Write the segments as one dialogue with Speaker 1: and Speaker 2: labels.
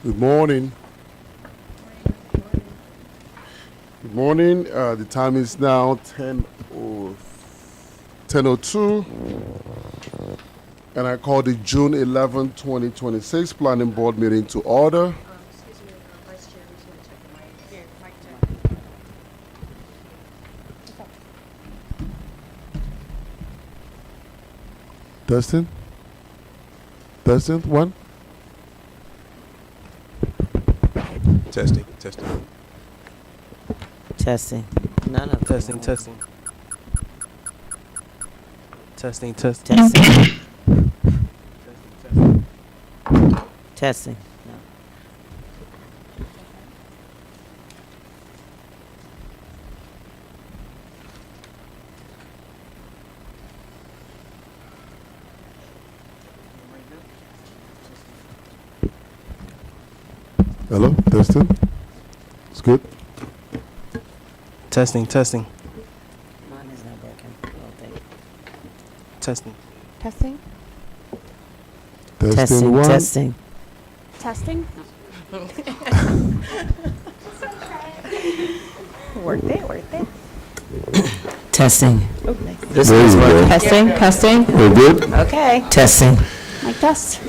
Speaker 1: Good morning. Good morning. The time is now 10:02, and I call the June 11, 2026 Planning Board meeting to order.
Speaker 2: Excuse me, Vice Chair, we just want to check the mic. Here, mic check.
Speaker 1: Testing. Testing. One.
Speaker 3: Testing, testing,
Speaker 4: Testing. None of
Speaker 3: testing, testing, testing, testing,
Speaker 4: Testing. Testing. No.
Speaker 1: Hello. Testing. It's good.
Speaker 3: testing, testing,
Speaker 4: Mine is not working. I don't think.
Speaker 3: testing.
Speaker 2: Testing?
Speaker 1: Testing. One.
Speaker 4: Testing.
Speaker 2: Testing? Worked it.
Speaker 4: Testing. This
Speaker 1: There
Speaker 4: is
Speaker 1: you
Speaker 4: working.
Speaker 1: go.
Speaker 2: Testing?
Speaker 1: We're good.
Speaker 2: Okay.
Speaker 4: Testing.
Speaker 2: Mic test?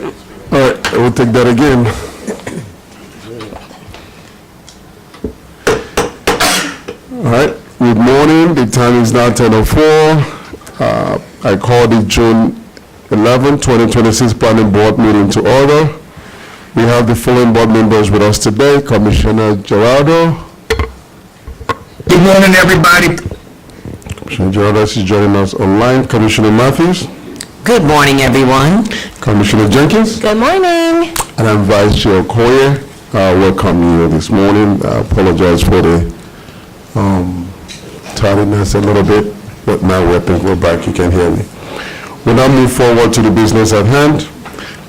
Speaker 1: All right. We'll take that again. All right. Good morning. The time is now 10:04. I call the June 11, 2026 Planning Board meeting to order. We have the following board members with us today. Commissioner Gerardo.
Speaker 5: Good morning, everybody.
Speaker 1: Commissioner Gerardo is joining us online. Commissioner Matthews.
Speaker 4: Good morning, everyone.
Speaker 1: Commissioner Jenkins.
Speaker 2: Good morning.
Speaker 1: And I'm Vice Chair Okoye. Welcome you this morning. I apologize for the tardiness a little bit, but now we're back. You can hear me. We'll now move forward to the business at hand.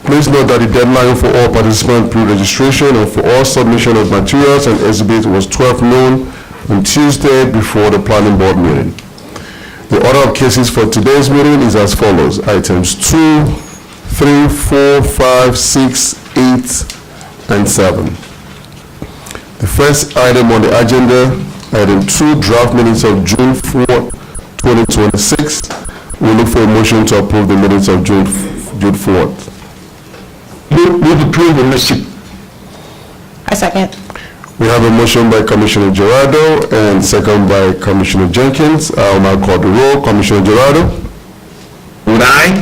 Speaker 1: Please note that the deadline for all participant pre-registration and for all submission of materials and exhibits was 12 noon on Tuesday before the planning board meeting. The order of cases for today's meeting is as follows. Items 2, 3, 4, 5, 6, 8, and 7. The first item on the agenda, item 2, draft minutes of June 4, 2026. We look for a motion to approve the minutes of June 4th.
Speaker 5: Move approval, Mr.
Speaker 2: I second.
Speaker 1: We have a motion by Commissioner Gerardo and second by Commissioner Jenkins. I'll now call the roll. Commissioner Gerardo?
Speaker 5: Would I?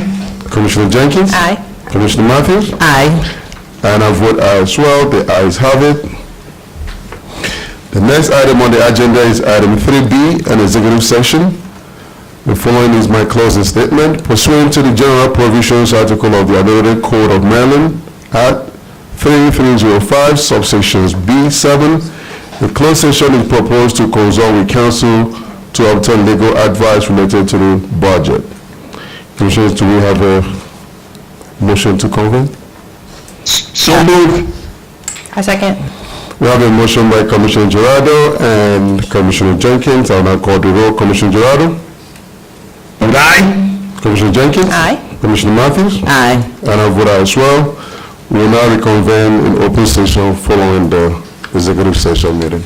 Speaker 1: Commissioner Jenkins?
Speaker 2: Aye.
Speaker 1: Commissioner Matthews?
Speaker 4: Aye.
Speaker 1: And I vote aye as well. The ayes have it. The next item on the agenda is item 3B, an executive session. The following is my closing statement. Pursuant to the general provisions article of the Admitted Code of Maryland, Act 3305, subsections B7, the closed session is proposed to consult with counsel to obtain legal advice related to the budget. Commissioners, do we have a motion to convene?
Speaker 5: So move.
Speaker 2: I second.
Speaker 1: We have a motion by Commissioner Gerardo and Commissioner Jenkins. I'll now call the roll. Commissioner Gerardo?
Speaker 5: Would I?
Speaker 1: Commissioner Jenkins?
Speaker 2: Aye.
Speaker 1: Commissioner Matthews?
Speaker 4: Aye.
Speaker 1: And I vote aye as well. We will now reconvene in open session following the executive session meeting.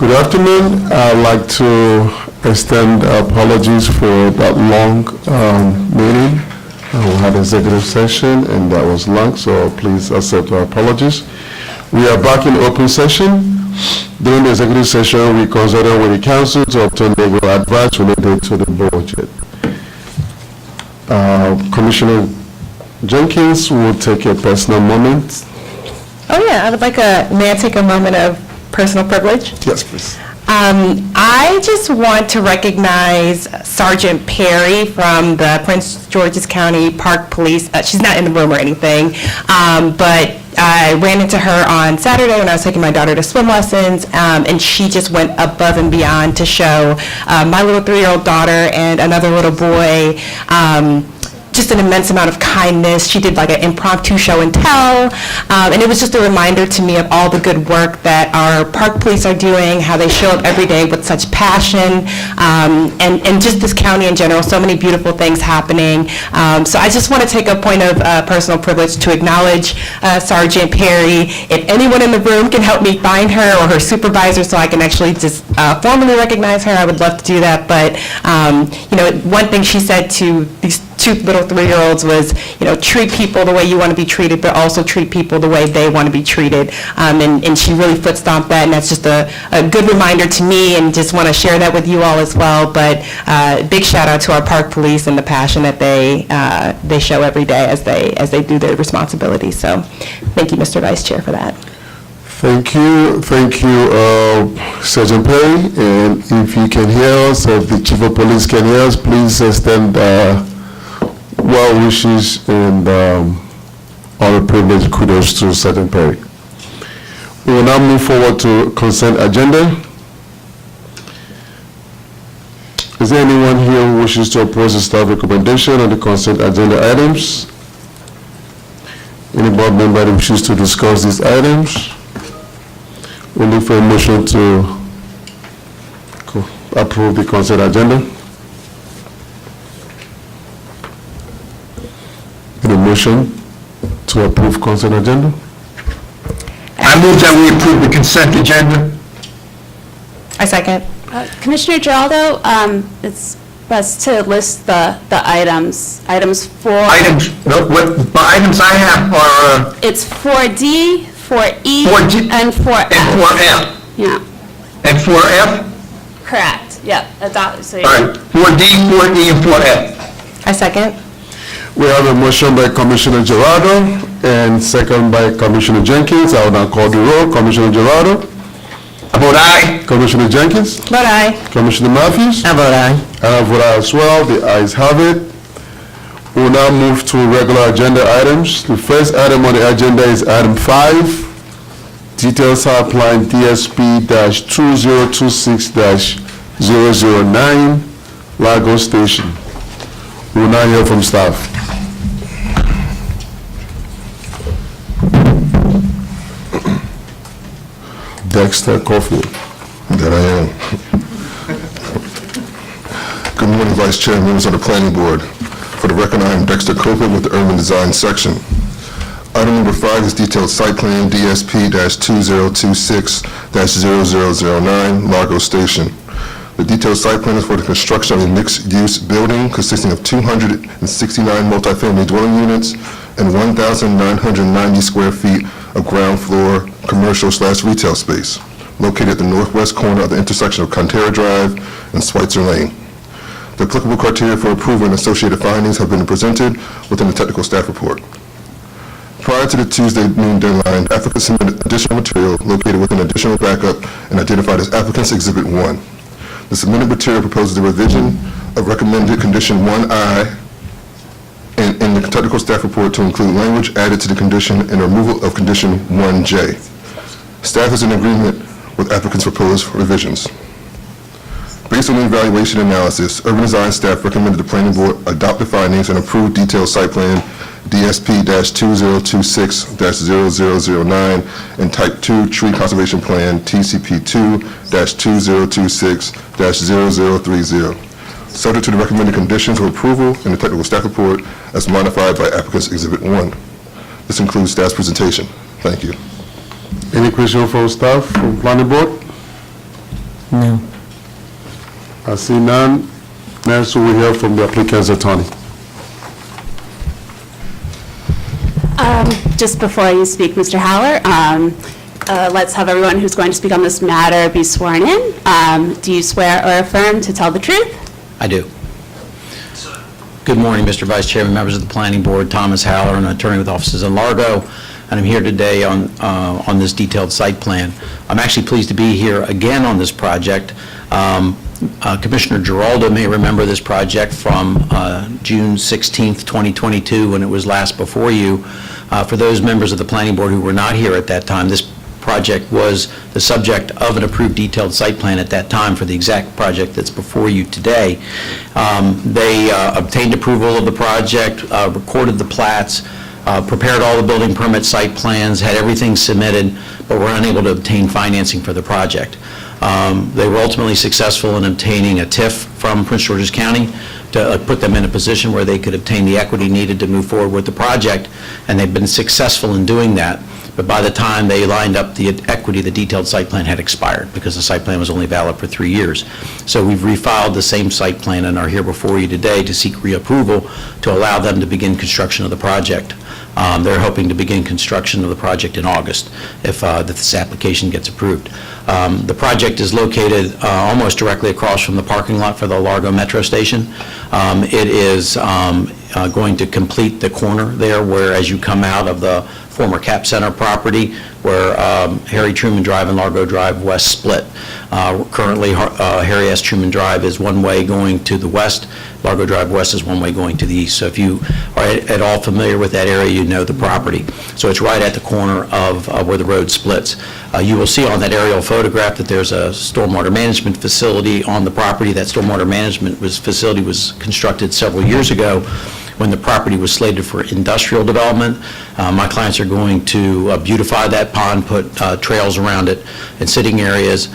Speaker 1: Good afternoon. I'd like to extend apologies for that long meeting. We had executive session and that was long, so please accept our apologies. We are back in open session. During the executive session, we consulted with the council to obtain legal advice related to the budget. Commissioner Jenkins will take a personal moment.
Speaker 6: Oh, yeah, I would like may I take a moment of personal privilege?
Speaker 1: Yes, please.
Speaker 6: I just want to recognize Sergeant Perry from the Prince George's County Park Police. She's not in the room or anything, but I ran into her on Saturday when I was taking my daughter to swim lessons, and she just went above and beyond to show my little 3-year-old daughter and another little boy just an immense amount of kindness. She did like an impromptu show and tell, and it was just a reminder to me of all the good work that our park police are doing, how they show up every day with such passion, and just this county in general, so many beautiful things happening. So I just want to take a point of personal privilege to acknowledge Sergeant Perry. If anyone in the room can help me find her or her supervisor so I can actually just formally recognize her, I would love to do that. But, you know, one thing she said to these two little 3-year-olds was, you know, treat people the way you want to be treated, but also treat people the way they want to be treated. And she really foot stomped that, and that's just a good reminder to me, and just want to share that with you all as well. But big shout out to our park police and the passion that they show every day as they do their responsibilities. So thank you, Mr. Vice Chair, for that.
Speaker 1: Thank you, Sergeant Perry. And if you can hear us, or if the Chief of Police can hear us, please extend well wishes and all the privilege kudos to Sergeant Perry. We will now move forward to consent agenda. Is there anyone here who wishes to oppose the staff recommendation on the consent agenda items? Any board member who wishes to discuss these items? We'll look for a motion to approve the consent agenda. Any motion to approve consent agenda?
Speaker 5: I move that we approve the consent agenda.
Speaker 6: I second.
Speaker 7: Commissioner Geraldo, it's best to list the items. Items for...
Speaker 5: What items I have are...
Speaker 7: It's 4D, 4E,
Speaker 5: 4D
Speaker 7: and 4F.
Speaker 5: And 4F.
Speaker 7: Yeah,
Speaker 5: And 4F?
Speaker 7: correct, yep. So
Speaker 5: All right, 4D, 4E, and 4F.
Speaker 6: I second.
Speaker 1: We have a motion by Commissioner Gerardo and second by Commissioner Jenkins. I will now call the roll. Commissioner Gerardo?
Speaker 5: I vote aye.
Speaker 1: Commissioner Jenkins?
Speaker 6: Vote aye.
Speaker 1: Commissioner Matthews?
Speaker 4: I vote aye.
Speaker 1: And I vote aye as well. The ayes have it. We will now move to regular agenda items. The first item on the agenda is item 5. Details are applying DSP-2026-009, Largo Station. We will now hear from staff. Dexter Caulfield.
Speaker 8: That I am. Good morning, Vice Chair and members of the Planning Board. For the record, I am Dexter Caulfield with the Urban Design Section. Item number 5 is detailed site plan DSP-2026-0009, Largo Station. The detailed site plan is for the construction of a mixed-use building consisting of 269 multifamily dwelling units and 1,990 square feet of ground floor commercial/retail space located at the northwest corner of the intersection of Contera Drive and Schweitzer Lane. The applicable criteria for approval and associated findings have been presented within the technical staff report. Prior to the Tuesday noon deadline, applicants submitted additional material located within additional backup and identified as applicant's Exhibit 1. The submitted material proposes the revision of recommended Condition 1I in the technical staff report to include language added to the condition and removal of Condition 1J. Staff is in agreement with applicant's proposed revisions. Based on the evaluation analysis, Urban Design staff recommended the Planning Board adopt the findings and approve detailed site plan DSP-2026-0009 and Type 2 Tree Conservation Plan TCP2-2026-0030, subject to the recommended conditions of approval in the technical staff report as modified by applicant's Exhibit 1. This includes staff's presentation. Thank you.
Speaker 1: Any question from staff from Planning Board?
Speaker 4: No.
Speaker 1: I see none. Next, we will hear from the applicant's attorney.
Speaker 7: Just before you speak, Mr. Howler, let's have everyone who's going to speak on this matter be sworn in. Do you swear or affirm to tell the truth?
Speaker 9: I do. Good morning, Mr. Vice Chairman, members of the Planning Board. Thomas Haller, an attorney with offices in Largo, and I'm here today on this detailed site plan. I'm actually pleased to be here again on this project. Commissioner Giraldo may remember this project from June 16th, 2022, when it was last before you. For those members of the Planning Board who were not here at that time, this project was the subject of an approved detailed site plan at that time for the exact project that's before you today. They obtained approval of the project, recorded the plats, prepared all the building permit site plans, had everything submitted, but were unable to obtain financing for the project. They were ultimately successful in obtaining a TIF from Prince George's County to put them in a position where they could obtain the equity needed to move forward with the project, and they've been successful in doing that. But by the time they lined up the equity, the detailed site plan had expired because the site plan was only valid for 3 years. So we've refiled the same site plan and are here before you today to seek reapproval to allow them to begin construction of the project. They're hoping to begin construction of the project in August if this application gets approved. The project is located almost directly across from the parking lot for the Largo Metro Station. It is going to complete the corner there where, as you come out of the former Cap Center property, where Harry Truman Drive and Largo Drive West split. Currently, Harry S. Truman Drive is one way going to the west. Largo Drive West is one way going to the east. So if you are at all familiar with that area, you know the property. So it's right at the corner of where the road splits. You will see on that aerial photograph that there's a stormwater management facility on the property. That stormwater management facility was constructed several years ago when the property was slated for industrial development. My clients are going to beautify that pond, put trails around it and sitting areas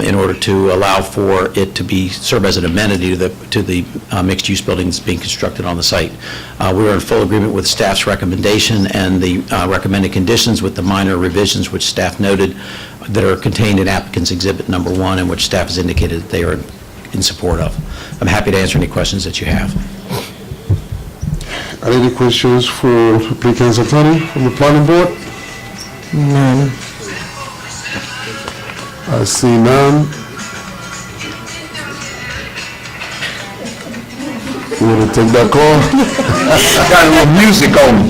Speaker 9: in order to allow for it to serve as an amenity to the mixed-use buildings being constructed on the site. We are in full agreement with staff's recommendation and the recommended conditions with the minor revisions which staff noted that are contained in applicant's exhibit number 1 and which staff has indicated that they are in support of. I'm happy to answer any questions that you have.
Speaker 1: Any questions for applicant's attorney from the planning board?
Speaker 4: None.
Speaker 1: I see none. You want to take that call?
Speaker 5: Got a little music on me.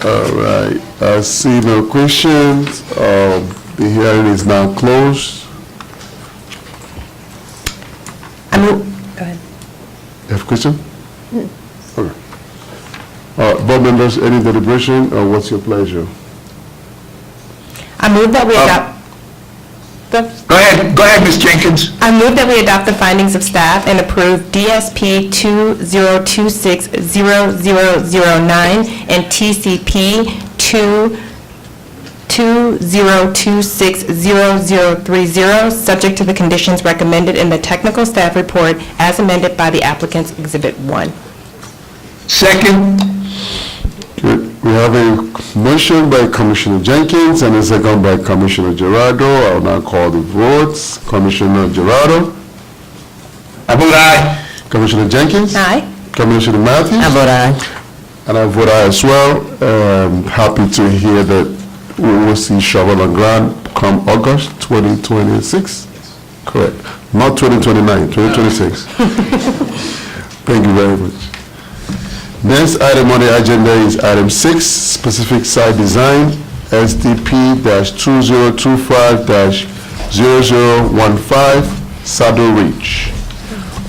Speaker 1: All right, I see no questions. The hearing is now closed.
Speaker 6: Go ahead.
Speaker 1: You have a question? Okay. Board members, any deliberation, or what's your pleasure?
Speaker 6: I move that we adopt.
Speaker 5: Go ahead, Ms. Jenkins.
Speaker 6: I move that we adopt the findings of staff and approve DSP 2026-0009 and TCP 2026-0030, subject to the conditions recommended in the technical staff report as amended by the applicant's Exhibit 1.
Speaker 5: Second.
Speaker 1: Good. We have a motion by Commissioner Jenkins and a second by Commissioner Gerardo. I will now call the votes. Commissioner Gerardo?
Speaker 5: I vote aye.
Speaker 1: Commissioner Jenkins?
Speaker 6: Aye.
Speaker 1: Commissioner Matthews?
Speaker 4: I vote aye.
Speaker 1: And I vote aye as well. Happy to hear that we will see shovel on ground come August 2026. Correct. Not 2029, 2026. Thank you very much. Next item on the agenda is item 6, specific site design, SDP-2025-0015, Saddle Ridge.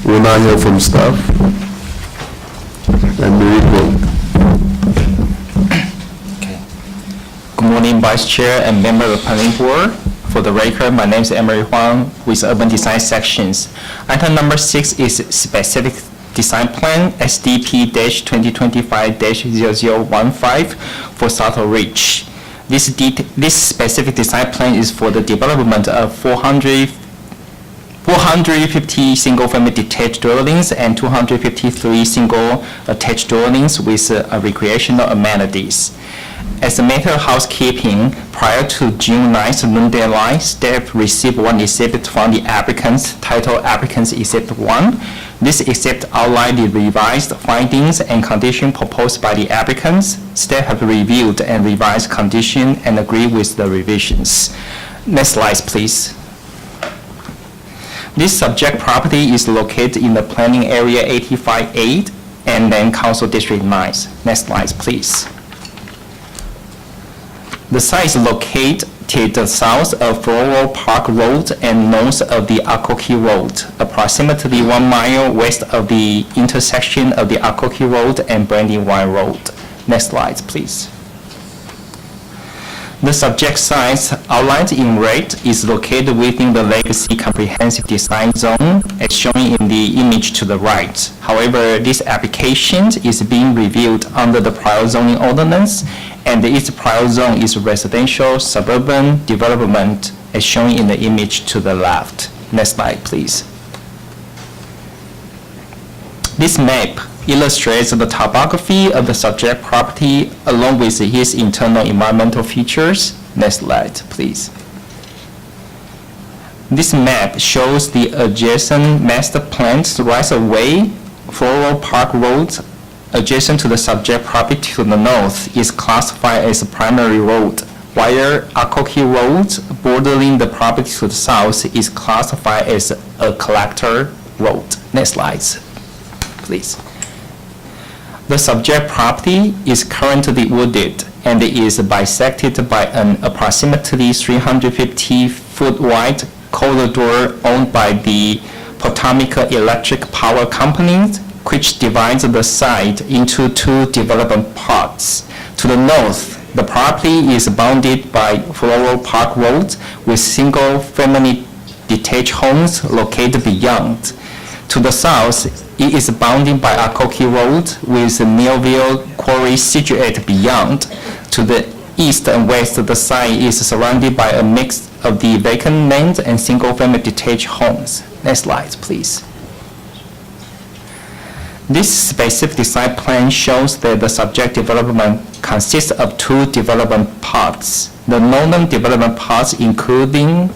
Speaker 1: We'll now hear from staff. And Miracle.
Speaker 10: Good morning, Vice Chair and member of the Planning Board. For the record, my name is Emery Huang with Urban Design Sections. Item number 6 is specific design plan, SDP-2025-0015 for Saddle Ridge. This specific design plan is for the development of 450 single-family detached dwellings and 253 single attached dwellings with recreational amenities. As a matter of housekeeping, prior to June 9th noon deadline, staff received one exhibit from the applicants titled Applicants Exhibit 1. This exhibit outlined the revised findings and conditions proposed by the applicants. Staff have reviewed and revised condition and agree with the revisions. Next slide, please. This subject property is located in the planning area 85-8 and then Council District 9. Next slide, please. The site is located to the south of Floral Park Road and north of the Akoki Road, approximately 1 mile west of the intersection of the Akoki Road and Brandywine Road. Next slide, please. The subject site outlined in red is located within the Legacy Comprehensive Design Zone as shown in the image to the right. However, this application is being reviewed under the prior zoning ordinance, and its prior zone is residential suburban development as shown in the image to the left. Next slide, please. This map illustrates the topography of the subject property along with its internal environmental features. Next slide, please. This map shows the adjacent master planned right-of-way. Floral Park Road, adjacent to the subject property to the north, is classified as a primary road, while Akoki Road, bordering the property to the south, is classified as a collector road. Next slide, please. The subject property is currently wooded and is bisected by an approximately 350-foot wide corridor owned by the Potomac Electric Power Company, which divides the site into two development parts. To the north, the property is bounded by Floral Park Road with single-family detached homes located beyond. To the south, it is bounded by Akoki Road with Millville Quarry situated beyond. To the east and west, the site is surrounded by a mix of the vacant land and single-family detached homes. Next slide, please. This specific design plan shows that the subject development consists of two development parts. The northern development parts including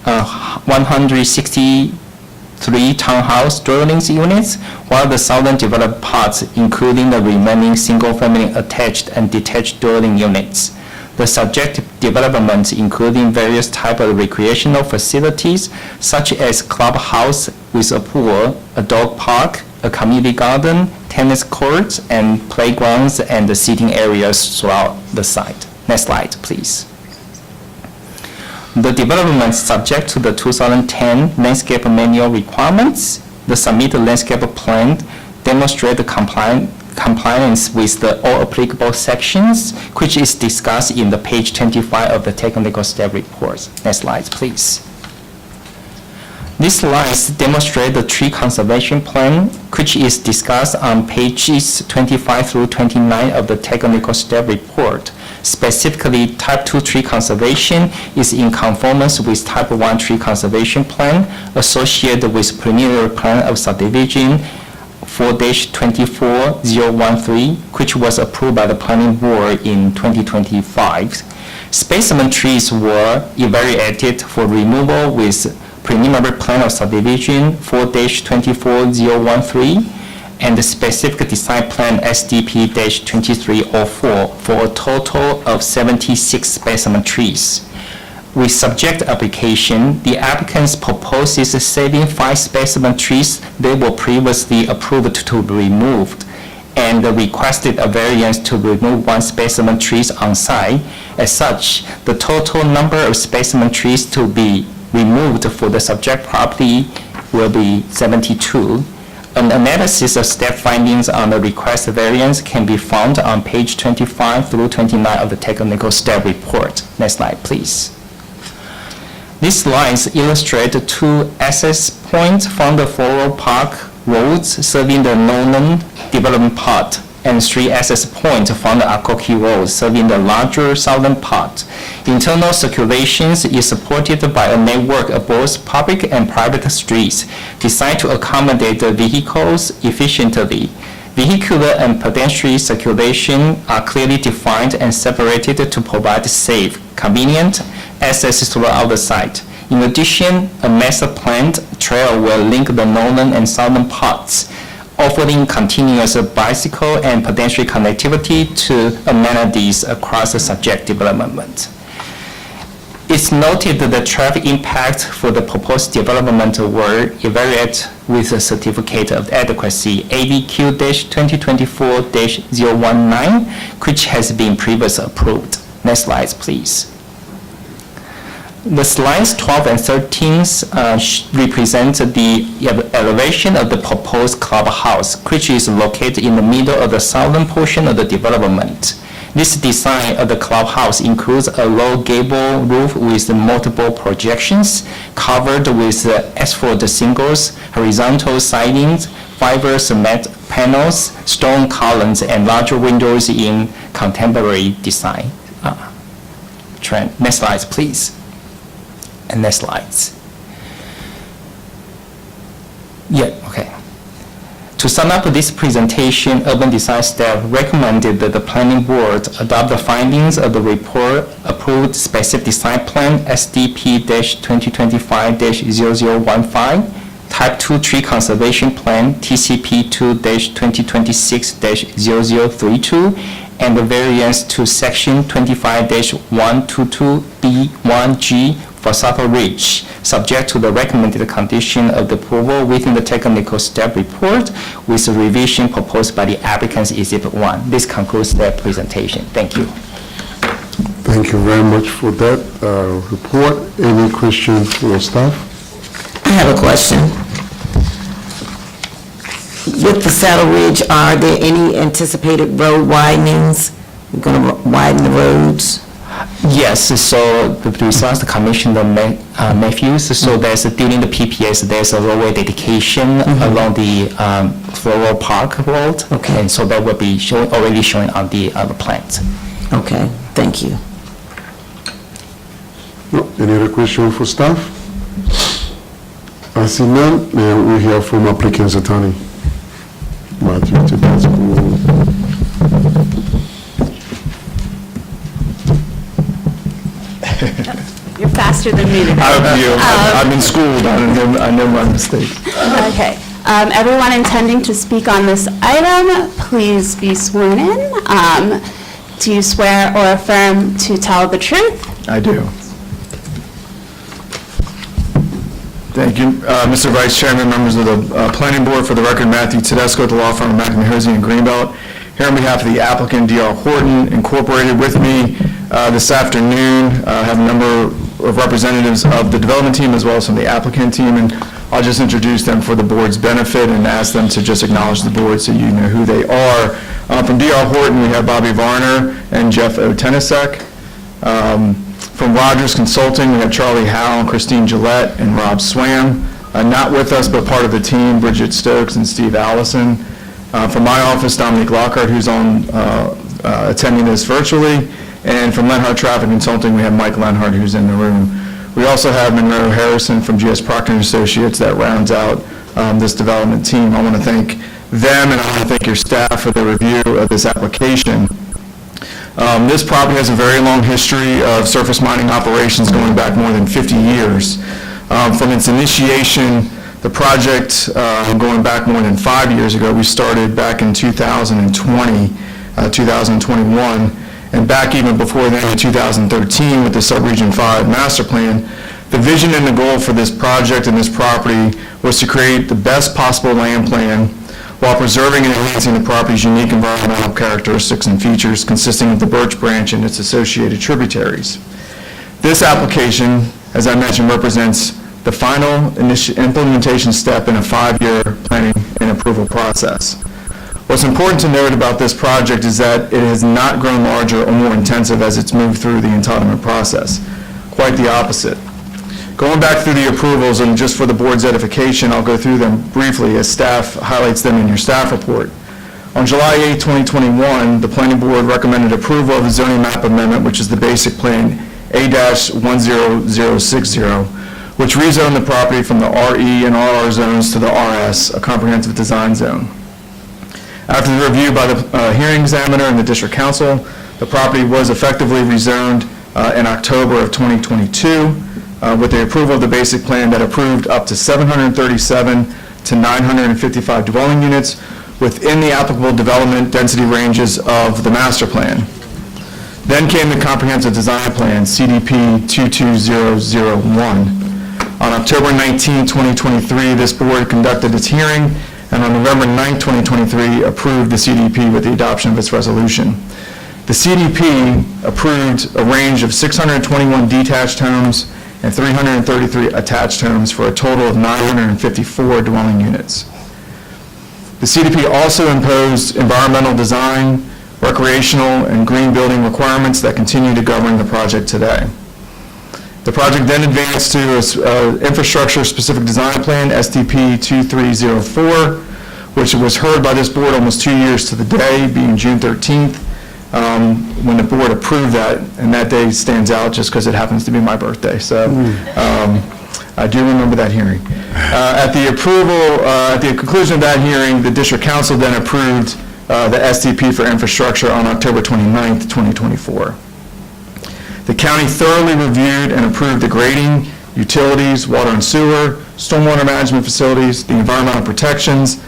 Speaker 10: 163 townhouse dwellings units, while the southern developed parts including the remaining single-family attached and detached dwelling units. The subject developments including various types of recreational facilities such as clubhouse with a pool, a dog park, a community garden, tennis courts, and playgrounds and seating areas throughout the site. Next slide, please. The development subject to the 2010 landscape manual requirements. The submitted landscape plan demonstrates the compliance with the all applicable sections, which is discussed in the page 25 of the technical staff report. Next slide, please. These slides demonstrate the tree conservation plan, which is discussed on pages 25 through 29 of the technical staff report. Specifically, Type 2 tree conservation is in conformance with Type 1 tree conservation plan associated with preliminary plan of subdivision 4-24013, which was approved by the planning board in 2025. Specimen trees were evaluated for removal with preliminary plan of subdivision 4-24013 and the specific design plan SDP-2304 for a total of 76 specimen trees. With subject application, the applicants proposes saving 5 specimen trees that were previously approved to be removed and requested a variance to remove 1 specimen trees on site. As such, the total number of specimen trees to be removed for the subject property will be 72. An analysis of staff findings on the request variance can be found on page 25 through 29 of the technical staff report. Next slide, please. These slides illustrate 2 access points from the Floral Park roads serving the northern development part and 3 access points from the Akoki Road serving the larger southern part. Internal circulation is supported by a network of both public and private streets designed to accommodate the vehicles efficiently. Vehicular and pedestrian circulation are clearly defined and separated to provide safe, convenient access throughout the site. In addition, a master planned trail will link the northern and southern parts, offering continuous bicycle and pedestrian connectivity to amenities across the subject development. It's noted that the traffic impact for the proposed development were evaluated with a certificate of adequacy ADQ-2024-019, which has been previously approved. Next slide, please. The slides 12 and 13 represent the elevation of the proposed clubhouse, which is located in the middle of the southern portion of the development. This design of the clubhouse includes a low gable roof with multiple projections, covered with asphalt shingles, horizontal sidings, fiber cement panels, stone columns, and larger windows in contemporary design trend. Next slide, please. And next slides. Yeah, okay. To sum up this presentation, Urban Design staff recommended that the planning board adopt the findings of the report approved specific design plan SDP-2025-0015, Type 2 Tree Conservation Plan TCP2-2026-0032, and the variance to Section 25-122B1G for Saddle Ridge, subject to the recommended condition of the approval within the technical staff report with a revision proposed by the applicant's Exhibit 1. This concludes their presentation. Thank you.
Speaker 1: Thank you very much for that report. Any questions for staff?
Speaker 4: I have a question. With the Saddle Ridge, are there any anticipated road widenings? You're going to widen the roads?
Speaker 10: Yes, so besides the Commissioner Matthews, so there's, during the PPS, there's a roadway dedication along the Floral Park Road.
Speaker 4: Okay.
Speaker 10: And so that will be already showing on the plans.
Speaker 4: Okay, thank you.
Speaker 1: No, any other question for staff? I see none. May we hear from applicant's attorney, Matthew Tedesco.
Speaker 7: You're faster than me today.
Speaker 5: I've been schooled, I know my mistakes.
Speaker 7: Okay. Everyone intending to speak on this item, please be sworn in. Do you swear or affirm to tell the truth?
Speaker 5: I do. Thank you, Mr. Vice Chairman, members of the Planning Board. For the record, Matthew Tedesco at the law firm of McNamara and Greenbelt. Here on behalf of the applicant, D.R. Horton Incorporated. With me this afternoon, I have a number of representatives of the development team as well as from the applicant team, and I'll just introduce them for the board's benefit and ask them to just acknowledge the board so you know who they are. From D.R. Horton, we have Bobby Varner and Jeff Otenisek. From Rogers Consulting, we have Charlie Howe and Christine Gillette and Rob Swam. Not with us, but part of the team, Bridget Stokes and Steve Allison. From my office, Dominique Lockhart, who's on attending this virtually. And from Lenhart Traffic Consulting, we have Mike Lenhart, who's in the room. We also have Monroe Harrison from GS Proctor & Associates that rounds out this development team. I want to thank them, and I want to thank your staff for the review of this application. This property has a very long history of surface mining operations going back more than 50 years. From its initiation, the project going back more than 5 years ago, we started back in 2020, 2021, and back even before then in 2013 with the Subregion 5 Master Plan. The vision and the goal for this project and this property was to create the best possible land plan while preserving and enhancing the property's unique environmental characteristics and features consisting of the Birch Branch and its associated tributaries. This application, as I mentioned, represents the final implementation step in a 5-year planning and approval process. What's important to note about this project is that it has not grown larger or more intensive as it's moved through the entitlement process. Quite the opposite. Going back through the approvals, and just for the board's edification, I'll go through them briefly as staff highlights them in your staff report. On July 8, 2021, the Planning Board recommended approval of the zoning map amendment, which is the basic plan A-10060, which rezoned the property from the RE and RR zones to the RS, a comprehensive design zone. After the review by the hearing examiner and the district council, the property was effectively rezoned in October of 2022 with the approval of the basic plan that approved up to 737 to 955 dwelling units within the applicable development density ranges of the master plan. Then came the comprehensive design plan, CDP 22001. On October 19, 2023, this board conducted its hearing, and on November 9, 2023, approved the CDP with the adoption of its resolution. The CDP approved a range of 621 detached homes and 333 attached homes for a total of 954 dwelling units. The CDP also imposed environmental design, recreational, and green building requirements that continue to govern the project today. The project then advanced to an infrastructure-specific design plan, SDP 2304, which was heard by this board almost 2 years to the day, being June 13th, when the board approved that, and that day stands out just because it happens to be my birthday. So I do remember that hearing. At the conclusion of that hearing, the district council then approved the SDP for infrastructure on October 29th, 2024. The county thoroughly reviewed and approved the grading, utilities, water and sewer, stormwater management facilities, the environmental protections,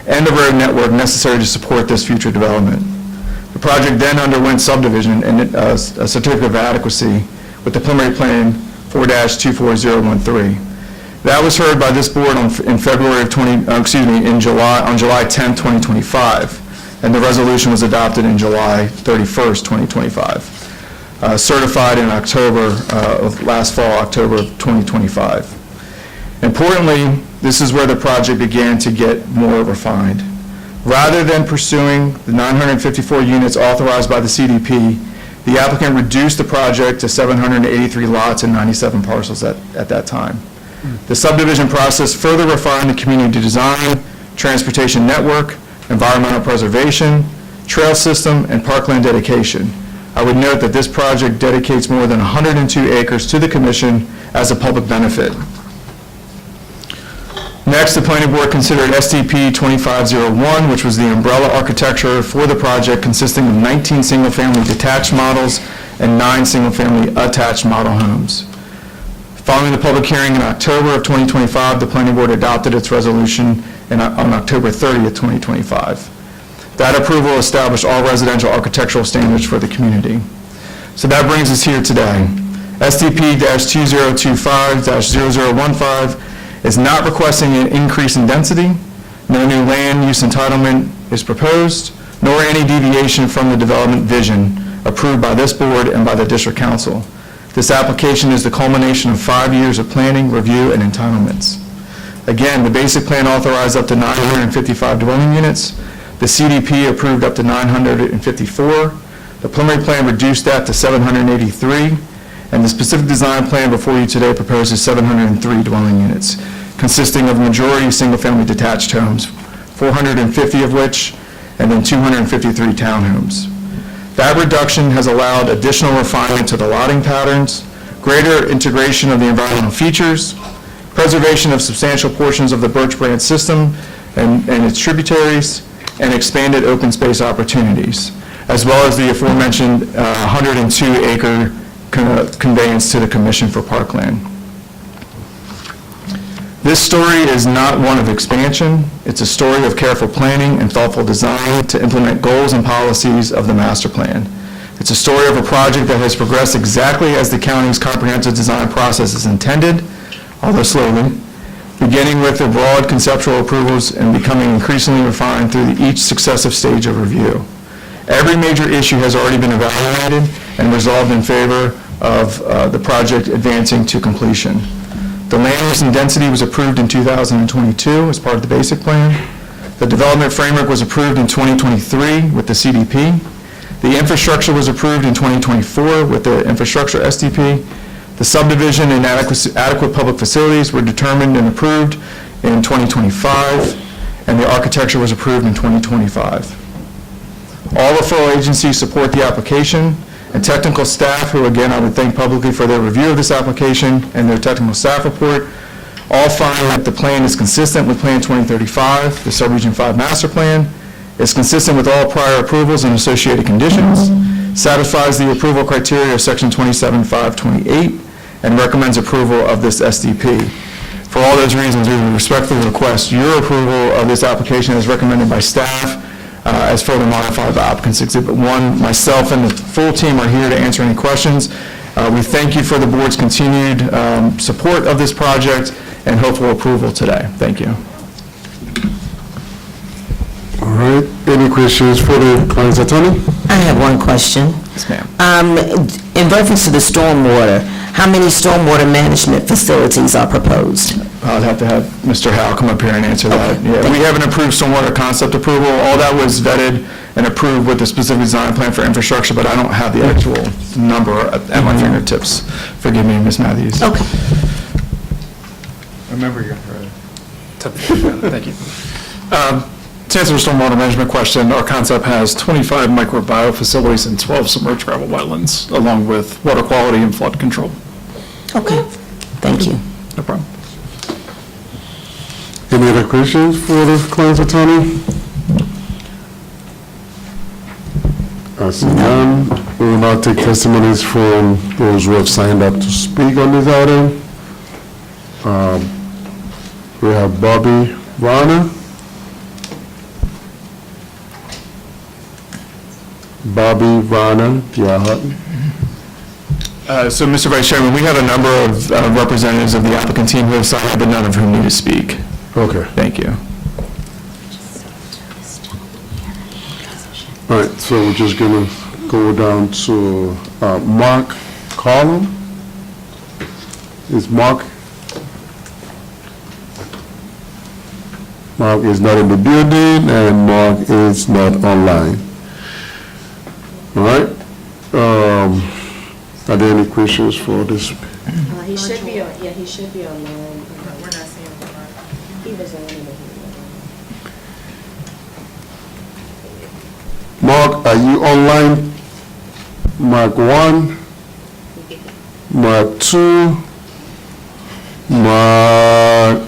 Speaker 5: and the road network necessary to support this future development. The project then underwent subdivision and a certificate of adequacy with the preliminary plan 4-24013. That was heard by this board on July 10th, 2025, and the resolution was adopted in July 31st, 2025. Certified in October of last fall, October of 2025. Importantly, this is where the project began to get more refined. Rather than pursuing the 954 units authorized by the CDP, the applicant reduced the project to 783 lots and 97 parcels at that time. The subdivision process further refined the community design, transportation network, environmental preservation, trail system, and parkland dedication. I would note that this project dedicates more than 102 acres to the commission as a public benefit. Next, the planning board considered SDP 2501, which was the umbrella architecture for the project, consisting of 19 single-family detached models and 9 single-family attached model homes. Following the public hearing in October of 2025, the planning board adopted its resolution on October 30th, 2025. That approval established all residential architectural standards for the community. So that brings us here today. SDP-2025-0015 is not requesting an increase in density. No new land use entitlement is proposed, nor any deviation from the development vision approved by this board and by the district council. This application is the culmination of 5 years of planning, review, and entitlements. Again, the basic plan authorized up to 955 dwelling units. The CDP approved up to 954. The preliminary plan reduced that to 783. And the specific design plan before you today proposes 703 dwelling units, consisting of majority single-family detached homes, 450 of which, and then 253 townhomes. That reduction has allowed additional refinement to the lotting patterns, greater integration of the environmental features, preservation of substantial portions of the Birch Branch system and its tributaries, and expanded open space opportunities, as well as the aforementioned 102-acre conveyance to the Commission for Parkland. This story is not one of expansion. It's a story of careful planning and thoughtful design to implement goals and policies of the master plan. It's a story of a project that has progressed exactly as the county's comprehensive design process is intended, although slowly, beginning with the broad conceptual approvals and becoming increasingly refined through each successive stage of review. Every major issue has already been evaluated and resolved in favor of the project advancing to completion. The land use and density was approved in 2022 as part of the basic plan. The development framework was approved in 2023 with the CDP. The infrastructure was approved in 2024 with the infrastructure SDP. The subdivision and adequate public facilities were determined and approved in 2025, and the architecture was approved in 2025. All referral agencies support the application, and technical staff, who again I would thank publicly for their review of this application and their technical staff report, all find that the plan is consistent with Plan 2035, the Subregion 5 Master Plan, is consistent with all prior approvals and associated conditions, satisfies the approval criteria of Section 27.528, and recommends approval of this SDP. For all those reasons, we respectfully request your approval of this application as recommended by staff, as further modified by applicant's Exhibit 1. Myself and the full team are here to answer any questions. We thank you for the board's continued support of this project and hopeful approval today. Thank you.
Speaker 1: All right, any questions for the client's attorney?
Speaker 4: I have one question.
Speaker 5: Yes, ma'am.
Speaker 4: In reference to the stormwater, how many stormwater management facilities are proposed?
Speaker 5: I'll have to have Mr. Howe come up here and answer that.
Speaker 4: Okay.
Speaker 5: Yeah, we have an approved stormwater concept approval. All that was vetted and approved with the specific design plan for infrastructure, but I don't have the actual number at my fingertips. Forgive me, Ms. Matthews.
Speaker 4: Okay.
Speaker 5: Remember your Thank you. To answer the stormwater management question, our concept has 25 microbiome facilities and 12 submerged gravel wetlands, along with water quality and flood control.
Speaker 4: Okay, thank you.
Speaker 5: No problem.
Speaker 1: Any other questions for the client's attorney? I see none. We will now take testimonies from those who have signed up to speak on this item. We have Bobby Varner. Bobby Varner, Pierre Hutton.
Speaker 5: So, Mr. Vice Chairman, we have a number of representatives of the applicant team who have signed up, but none of whom need to speak.
Speaker 1: Okay.
Speaker 5: Thank you.
Speaker 1: All right, so we're just gonna go down to Mark Collum. Is Mark? Mark is not in the building, and Mark is not online. All right. Are there any questions for this?
Speaker 2: He should be, he should be online. We're not seeing him. He was on.
Speaker 1: Mark, are you online? Mark 1, Mark 2, Mark.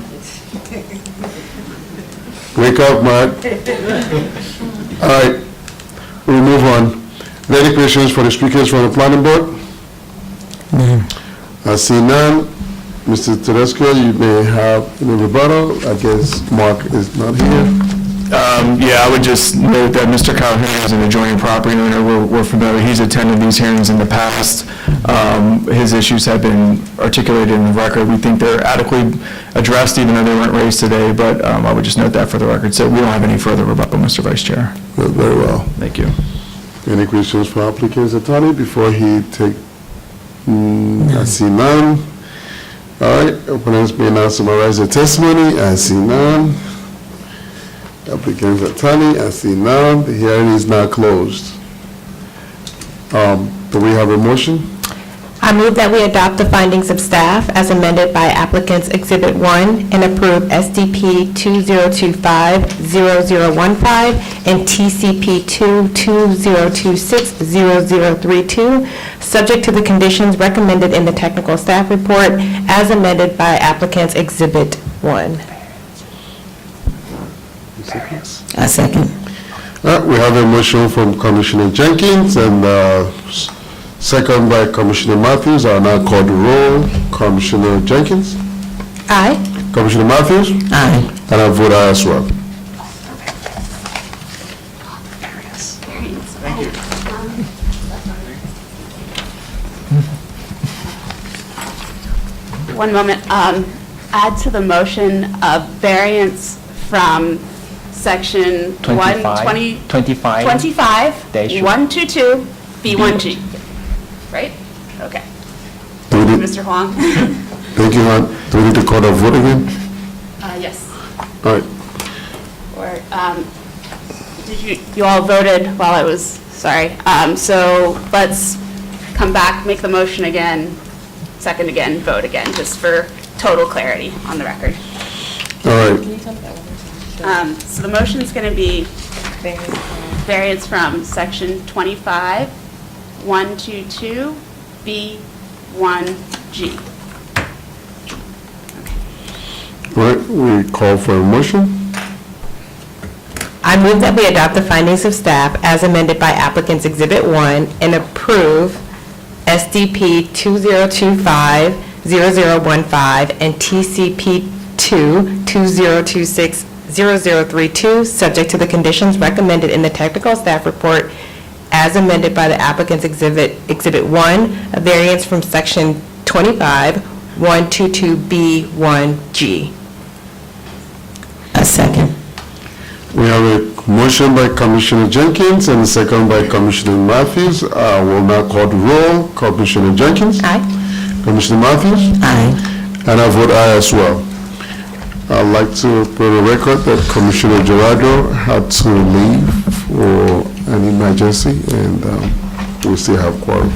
Speaker 1: Wake up, Mark. All right, we'll move on. Are there any questions for the speakers from the planning board? I see none. Mr. Tedesco, you may have any rebuttal. I guess Mark is not here.
Speaker 5: Yeah, I would just note that Mr. Calhoun is an adjoining property owner. We're familiar. He's attended these hearings in the past. His issues have been articulated in the record. We think they're adequately addressed, even though they weren't raised today, but I would just note that for the record. So we don't have any further rebuttal, Mr. Vice Chair.
Speaker 1: Very well.
Speaker 5: Thank you.
Speaker 1: Any questions for applicant's attorney before he take? I see none. All right, opponents may now summarize the testimony. I see none. Applicant's attorney, I see none. The hearing is now closed. Do we have a motion?
Speaker 6: I move that we adopt the findings of staff as amended by applicant's Exhibit 1 and approve SDP 2025-0015 and TCP 2026-0032, subject to the conditions recommended in the technical staff report as amended by applicant's Exhibit 1.
Speaker 4: I second.
Speaker 1: We have a motion from Commissioner Jenkins and second by Commissioner Matthews. I'll now call the roll. Commissioner Jenkins?
Speaker 6: Aye.
Speaker 1: Commissioner Matthews?
Speaker 4: Aye.
Speaker 1: And I vote aye as well.
Speaker 7: One moment. Add to the motion a variance from section 120.
Speaker 10: 25.
Speaker 7: 25,
Speaker 10: Dash.
Speaker 7: 122, B1G. Right? Okay.
Speaker 1: Do we need-
Speaker 7: Mr. Huang?
Speaker 1: Thank you, Juan. Do we need to call the vote again?
Speaker 7: Yes.
Speaker 1: All right.
Speaker 7: Or, did you all voted while I was, sorry. So let's come back, make the motion again, second again, vote again, just for total clarity on the record.
Speaker 1: All right.
Speaker 7: So the motion's going to be variance from section 25, 122, B1G.
Speaker 1: All right, we call for a motion.
Speaker 6: I I move that we adopt the findings of staff as amended by applicant's Exhibit 1 and approve SDP 2025-0015 and TCP 2-2026-0032, subject to the conditions recommended in the technical staff report as amended by the applicant's Exhibit 1, a variance from Section 25-122B1G.
Speaker 4: A second.
Speaker 1: We have a motion by Commissioner Jenkins and a second by Commissioner Matthews. I will now call the roll. Commissioner Jenkins?
Speaker 6: Aye.
Speaker 1: Commissioner Matthews?
Speaker 4: Aye.
Speaker 1: And I vote aye as well. I'd like to put on record that Commissioner Gerardo had to leave for an emergency, and we still have quorum.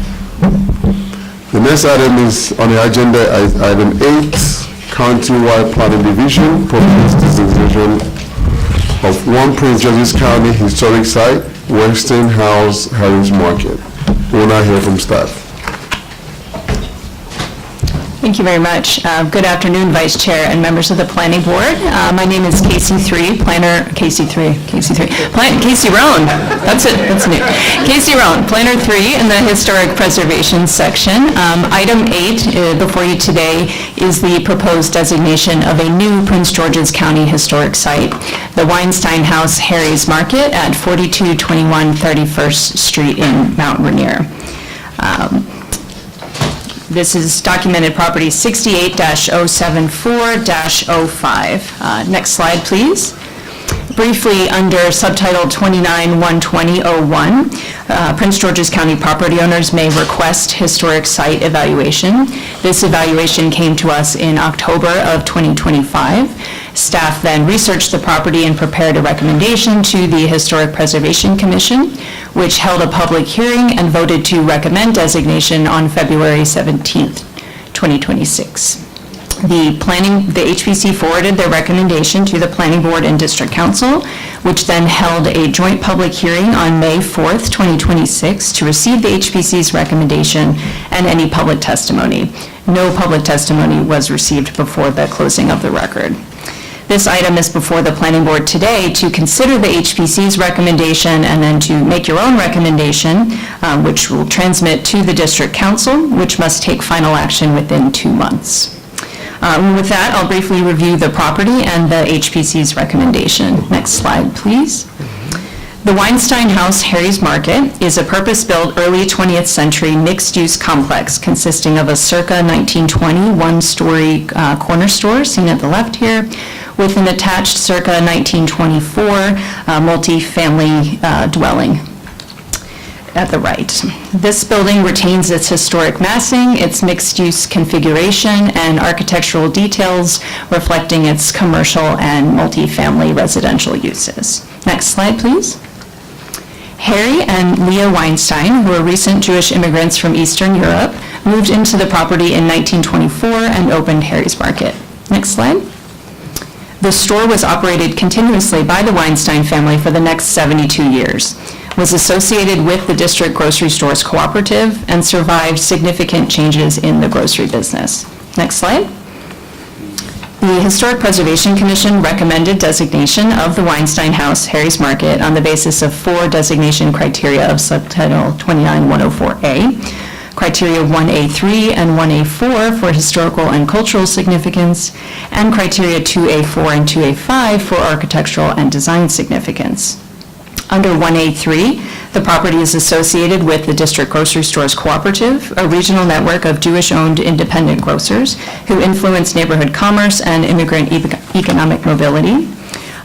Speaker 1: The next item is on the agenda, item 8, Countywide Planning Division, proposed designation of one Prince George's County historic site, Westinghouse Harris Market. We will now hear from staff.
Speaker 11: Thank you very much. Good afternoon, Vice Chair and members of the Planning Board. My name is Casey Roan. Casey Roan, that's it, that's me. Casey Roan, Planner 3 in the Historic Preservation section. Item 8 before you today is the proposed designation of a new Prince George's County historic site, the Weinstein House Harry's Market at 4221 31st Street in Mount Rainier. This is documented property 68-074-05. Next slide, please. Briefly, under subtitle 29-120-01, Prince George's County property owners may request historic site evaluation. This evaluation came to us in October of 2025. Staff then researched the property and prepared a recommendation to the Historic Preservation Commission, which held a public hearing and voted to recommend designation on February 17th, 2026. The HPC forwarded their recommendation to the Planning Board and District Council, which then held a joint public hearing on May 4th, 2026 to receive the HPC's recommendation and any public testimony. No public testimony was received before the closing of the record. This item is before the Planning Board today to consider the HPC's recommendation and then to make your own recommendation, which will transmit to the District Council, which must take final action within 2 months. With that, I'll briefly review the property and the HPC's recommendation. Next slide, please. The Weinstein House Harry's Market is a purpose-built early 20th century mixed-use complex consisting of a circa 1920 one-story corner store, seen at the left here, with an attached circa 1924 multi-family dwelling at the right. This building retains its historic massing, its mixed-use configuration, and architectural details reflecting its commercial and multi-family residential uses. Next slide, please. Harry and Leah Weinstein, who are recent Jewish immigrants from Eastern Europe, moved into the property in 1924 and opened Harry's Market. Next slide. The store was operated continuously by the Weinstein family for the next 72 years, was associated with the District Grocery Stores Cooperative, and survived significant changes in the grocery business. Next slide. The Historic Preservation Commission recommended designation of the Weinstein House Harry's Market on the basis of 4 designation criteria of subtitle 29104A. Criteria 1A3 and 1A4 for historical and cultural significance, and criteria 2A4 and 2A5 for architectural and design significance. Under 1A3, the property is associated with the District Grocery Stores Cooperative, a regional network of Jewish-owned independent grocers who influence neighborhood commerce and immigrant economic mobility.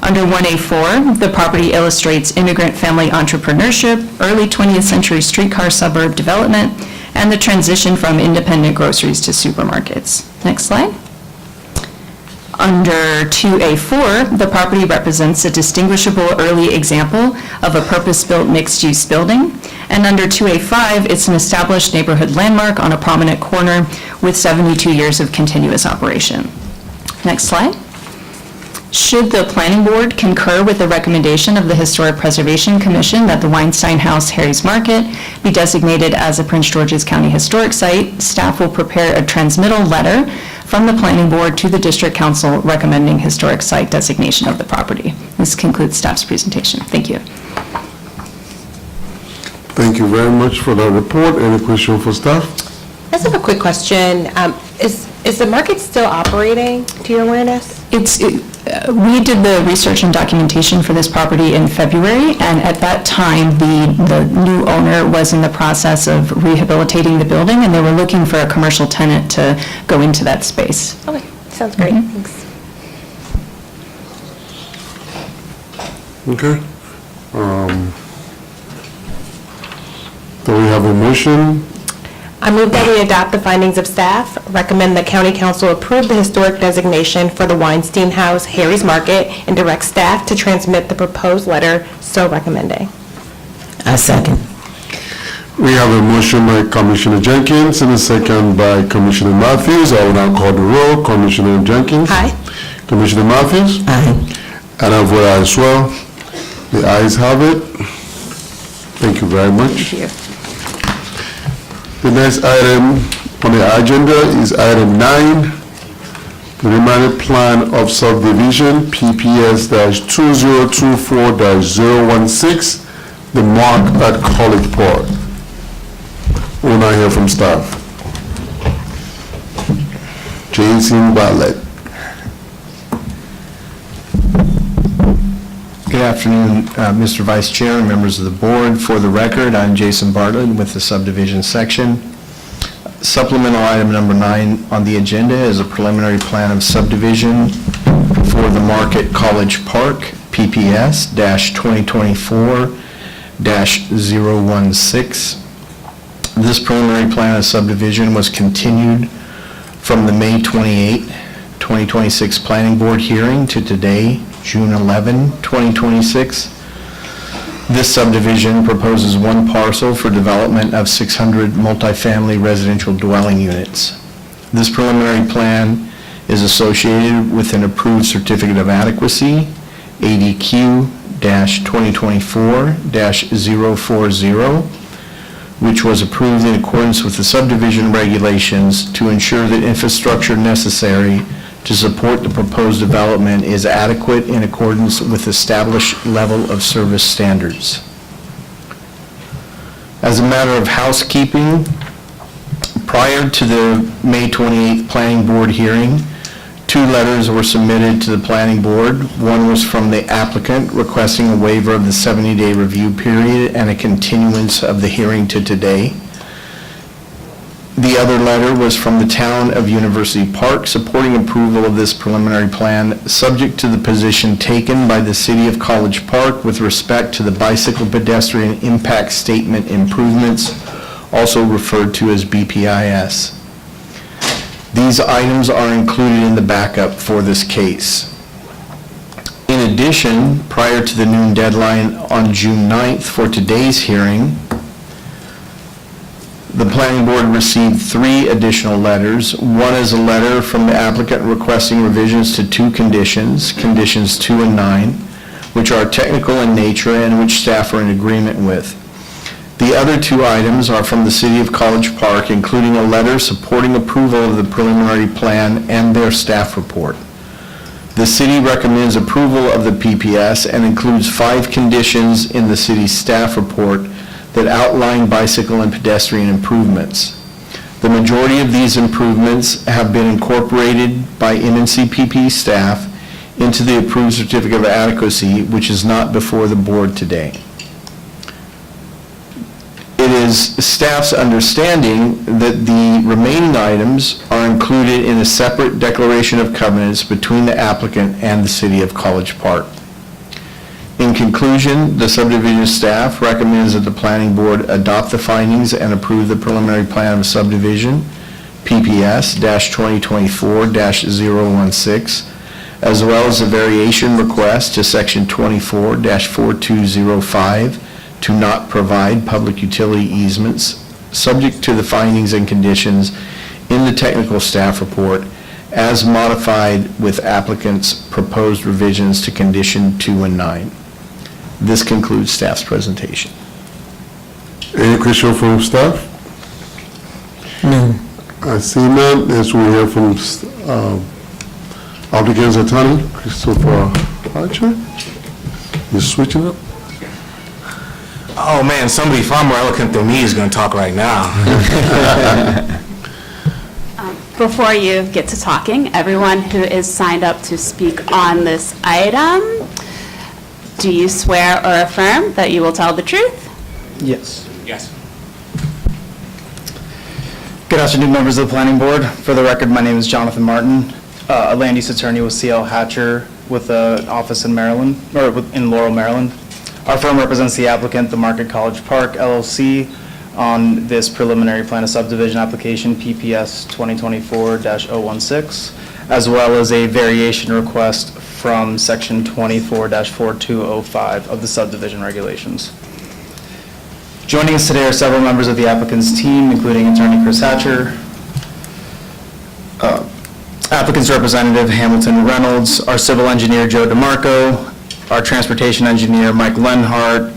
Speaker 11: Under 1A4, the property illustrates immigrant family entrepreneurship, early 20th century streetcar suburb development, and the transition from independent groceries to supermarkets. Next slide. Under 2A4, the property represents a distinguishable early example of a purpose-built mixed-use building. And under 2A5, it's an established neighborhood landmark on a prominent corner with 72 years of continuous operation. Next slide. Should the Planning Board concur with the recommendation of the Historic Preservation Commission that the Weinstein House Harry's Market be designated as a Prince George's County Historic Site, staff will prepare a transmittal letter from the planning board to the district council recommending historic site designation of the property. This concludes staff's presentation. Thank you.
Speaker 1: Thank you very much for that report. Any question for staff?
Speaker 6: I just have a quick question. Is the market still operating, to your awareness?
Speaker 11: We did the research and documentation for this property in February, and at that time, the new owner was in the process of rehabilitating the building, and they were looking for a commercial tenant to go into that space.
Speaker 6: Okay, sounds great. Thanks.
Speaker 1: Okay. Do we have a motion?
Speaker 6: I move that we adopt the findings of staff, recommend the county council approve the historic designation for the Weinstein House, Harry's Market, and direct staff to transmit the proposed letter so recommending.
Speaker 4: I second.
Speaker 1: We have a motion by Commissioner Jenkins and a second by Commissioner Matthews. I will now call the roll. Commissioner Jenkins?
Speaker 6: Aye.
Speaker 1: Commissioner Matthews?
Speaker 4: Aye.
Speaker 1: And I vote aye as well. The ayes have it. Thank you very much.
Speaker 6: Thank you.
Speaker 1: The next item on the agenda is item 9, preliminary plan of subdivision, PPS-2024-016, the mark at College Park. We'll now hear from staff. Jason Bartlett.
Speaker 5: Good afternoon, Mr. Vice Chair and members of the board. For the record, I'm Jason Bartlett with the subdivision section. Supplemental item number 9 on the agenda is a preliminary plan of subdivision for the Market College Park, PPS-2024-016. This preliminary plan of subdivision was continued from the May 28, 2026 Planning Board hearing to today, June 11, 2026. This subdivision proposes one parcel for development of 600 multifamily residential dwelling units. This preliminary plan is associated with an approved certificate of adequacy, ADQ-2024-040, which was approved in accordance with the subdivision regulations to ensure that infrastructure necessary to support the proposed development is adequate in accordance with established level of service standards. As a matter of housekeeping, prior to the May 28th Planning Board hearing, 2 letters were submitted to the Planning Board. One was from the applicant requesting a waiver of the 70-day review period and a continuance of the hearing to today. The other letter was from the town of University Park supporting approval of this preliminary plan, subject to the position taken by the city of College Park with respect to the bicycle pedestrian impact statement improvements, also referred to as BPIS. These items are included in the backup for this case. In addition, prior to the noon deadline on June 9th for today's hearing, the Planning Board received 3 additional letters. One is a letter from the applicant requesting revisions to 2 conditions, conditions 2 and 9, which are technical in nature and which staff are in agreement with. The other 2 items are from the City of College Park, including a letter supporting approval of the preliminary plan and their staff report. The city recommends approval of the PPS and includes 5 conditions in the city's staff report that outline bicycle and pedestrian improvements. The majority of these improvements have been incorporated by MNCPP staff into the approved certificate of adequacy, which is not before the board today. It is staff's understanding that the remaining items are included in a separate declaration of covenants between the applicant and the City of College Park. In conclusion, the subdivision staff recommends that the Planning Board adopt the findings and approve the preliminary plan of subdivision, PPS-2024-016, as well as a variation request to Section 24-4205 to not provide public utility easements, subject to the findings and conditions in the technical staff report as modified with applicant's proposed revisions to condition 2 and 9. This concludes staff's presentation.
Speaker 1: Any question from staff?
Speaker 4: No.
Speaker 1: I see none. As we hear from applicant's attorney, Christopher Archer. You switching up?
Speaker 3: Oh, man, somebody far more eloquent than me is going to talk right now.
Speaker 7: Before you get to talking, everyone who is signed up to speak on this item, do you swear or affirm that you will tell the truth?
Speaker 12: Yes.
Speaker 3: Yes.
Speaker 12: Good afternoon, members of the planning board. For the record, my name is Jonathan Martin, a land use attorney with CL Hatcher with an office in Maryland, or in Laurel, Maryland. Our firm represents the applicant, the Market College Park LLC, on this preliminary plan of subdivision application, PPS 2024-016, as well as a variation request from section 24-4205 of the subdivision regulations. Joining us today are several members of the applicant's team, including attorney Chris Hatcher, applicant's representative Hamilton Reynolds, our civil engineer Joe DeMarco, our transportation engineer Mike Lenhart,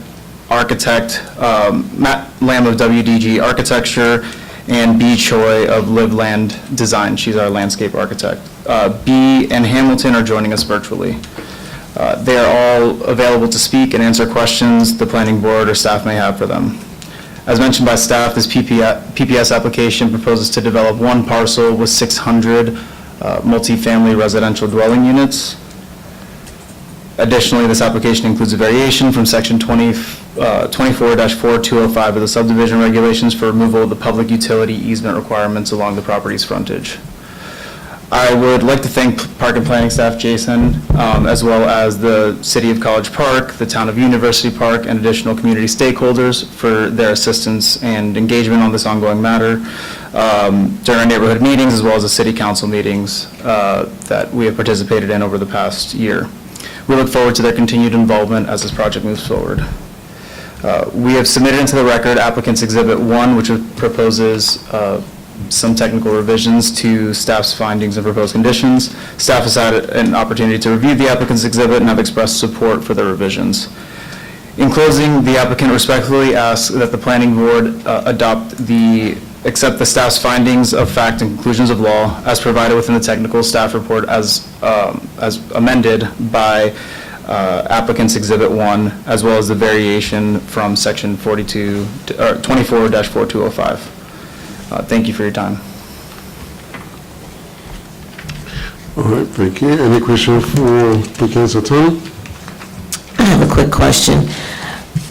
Speaker 12: architect Matt Lamb of WDG Architecture, and B. Choi of Live Land Design. She's our landscape architect. B and Hamilton are joining us virtually. They are all available to speak and answer questions the planning board or staff may have for them. As mentioned by staff, this PPS application proposes to develop one parcel with 600 multifamily residential dwelling units. Additionally, this application includes a variation from section 24-4205 of the subdivision regulations for removal of the public utility easement requirements along the property's frontage. I would like to thank Park and Planning staff, Jason, as well as the City of College Park, the Town of University Park, and additional community stakeholders for their assistance and engagement on this ongoing matter during our neighborhood meetings, as well as the city council meetings that we have participated in over the past year. We look forward to their continued involvement as this project moves forward. We have submitted into the record applicant's Exhibit 1, which proposes some technical revisions to staff's findings and proposed conditions. Staff has had an opportunity to review the applicant's exhibit and have expressed support for the revisions. In closing, the applicant respectfully asks that the planning board accept the staff's findings of fact and conclusions of law as provided within the technical staff report as amended by applicant's Exhibit 1, as well as the variation from section 24-4205. Thank you for your time.
Speaker 1: All right, thank you. Any question for applicant's attorney?
Speaker 4: I have a quick question.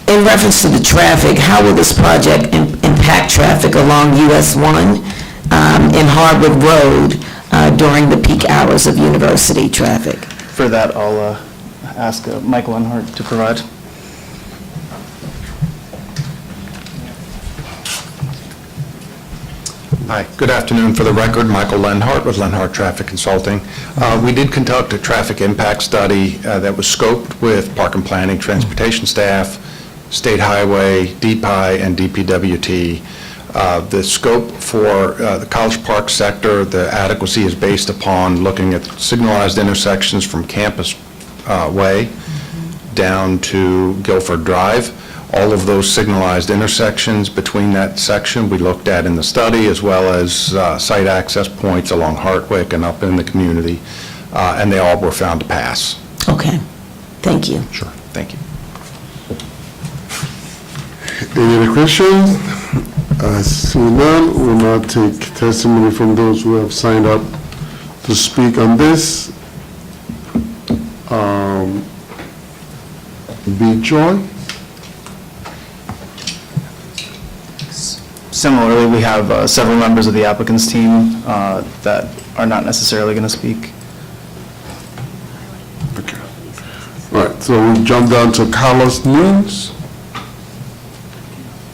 Speaker 4: In reference to the traffic, how will this project impact traffic along US 1 and Hardwood Road during the peak hours of university traffic?
Speaker 12: For that, I'll ask Michael Lenhart to provide.
Speaker 13: Hi, good afternoon. For the record, Michael Lenhart with Lenhart Traffic Consulting. We did conduct a traffic impact study that was scoped with Park and Planning, Transportation staff, State Highway, DPI, and DPWT. The scope for the College Park sector, the adequacy is based upon looking at signalized intersections from Campus Way down to Guilford Drive. All of those signalized intersections between that section we looked at in the study, as well as site access points along Hartwick and up in the community, and they all were found to pass.
Speaker 4: Okay, thank you.
Speaker 13: Sure, thank you.
Speaker 1: Any other questions? I see none. We'll now take testimony from those who have signed up to speak on this. B. Joy?
Speaker 12: Similarly, we have several members of the applicant's team that are not necessarily going to speak.
Speaker 1: Okay. All right, so we jump down to Carlos Nunes.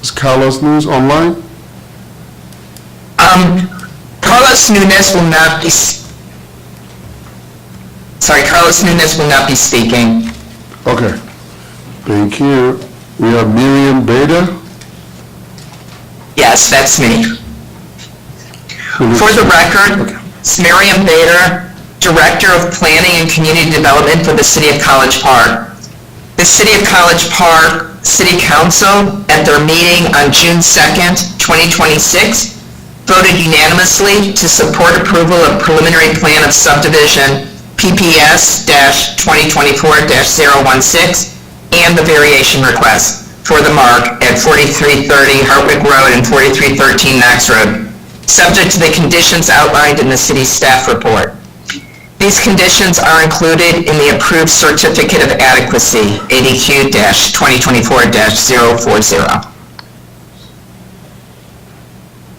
Speaker 1: Is Carlos Nunes online?
Speaker 14: Carlos Nunes will not be, Carlos Nunes will not be speaking.
Speaker 1: Okay, thank you. We have Miriam Bader.
Speaker 14: Yes, that's me. For the record, it's Miriam Bader, Director of Planning and Community Development for the City of College Park. The City of College Park City Council, at their meeting on June 2nd, 2026, voted unanimously to support approval of preliminary plan of subdivision PPS-2024-016 and the variation request for the mark at 4330 Hartwick Road and 4313 Knox Road, subject to the conditions outlined in the city staff report. These conditions are included in the approved certificate of adequacy, ADQ-2024-040.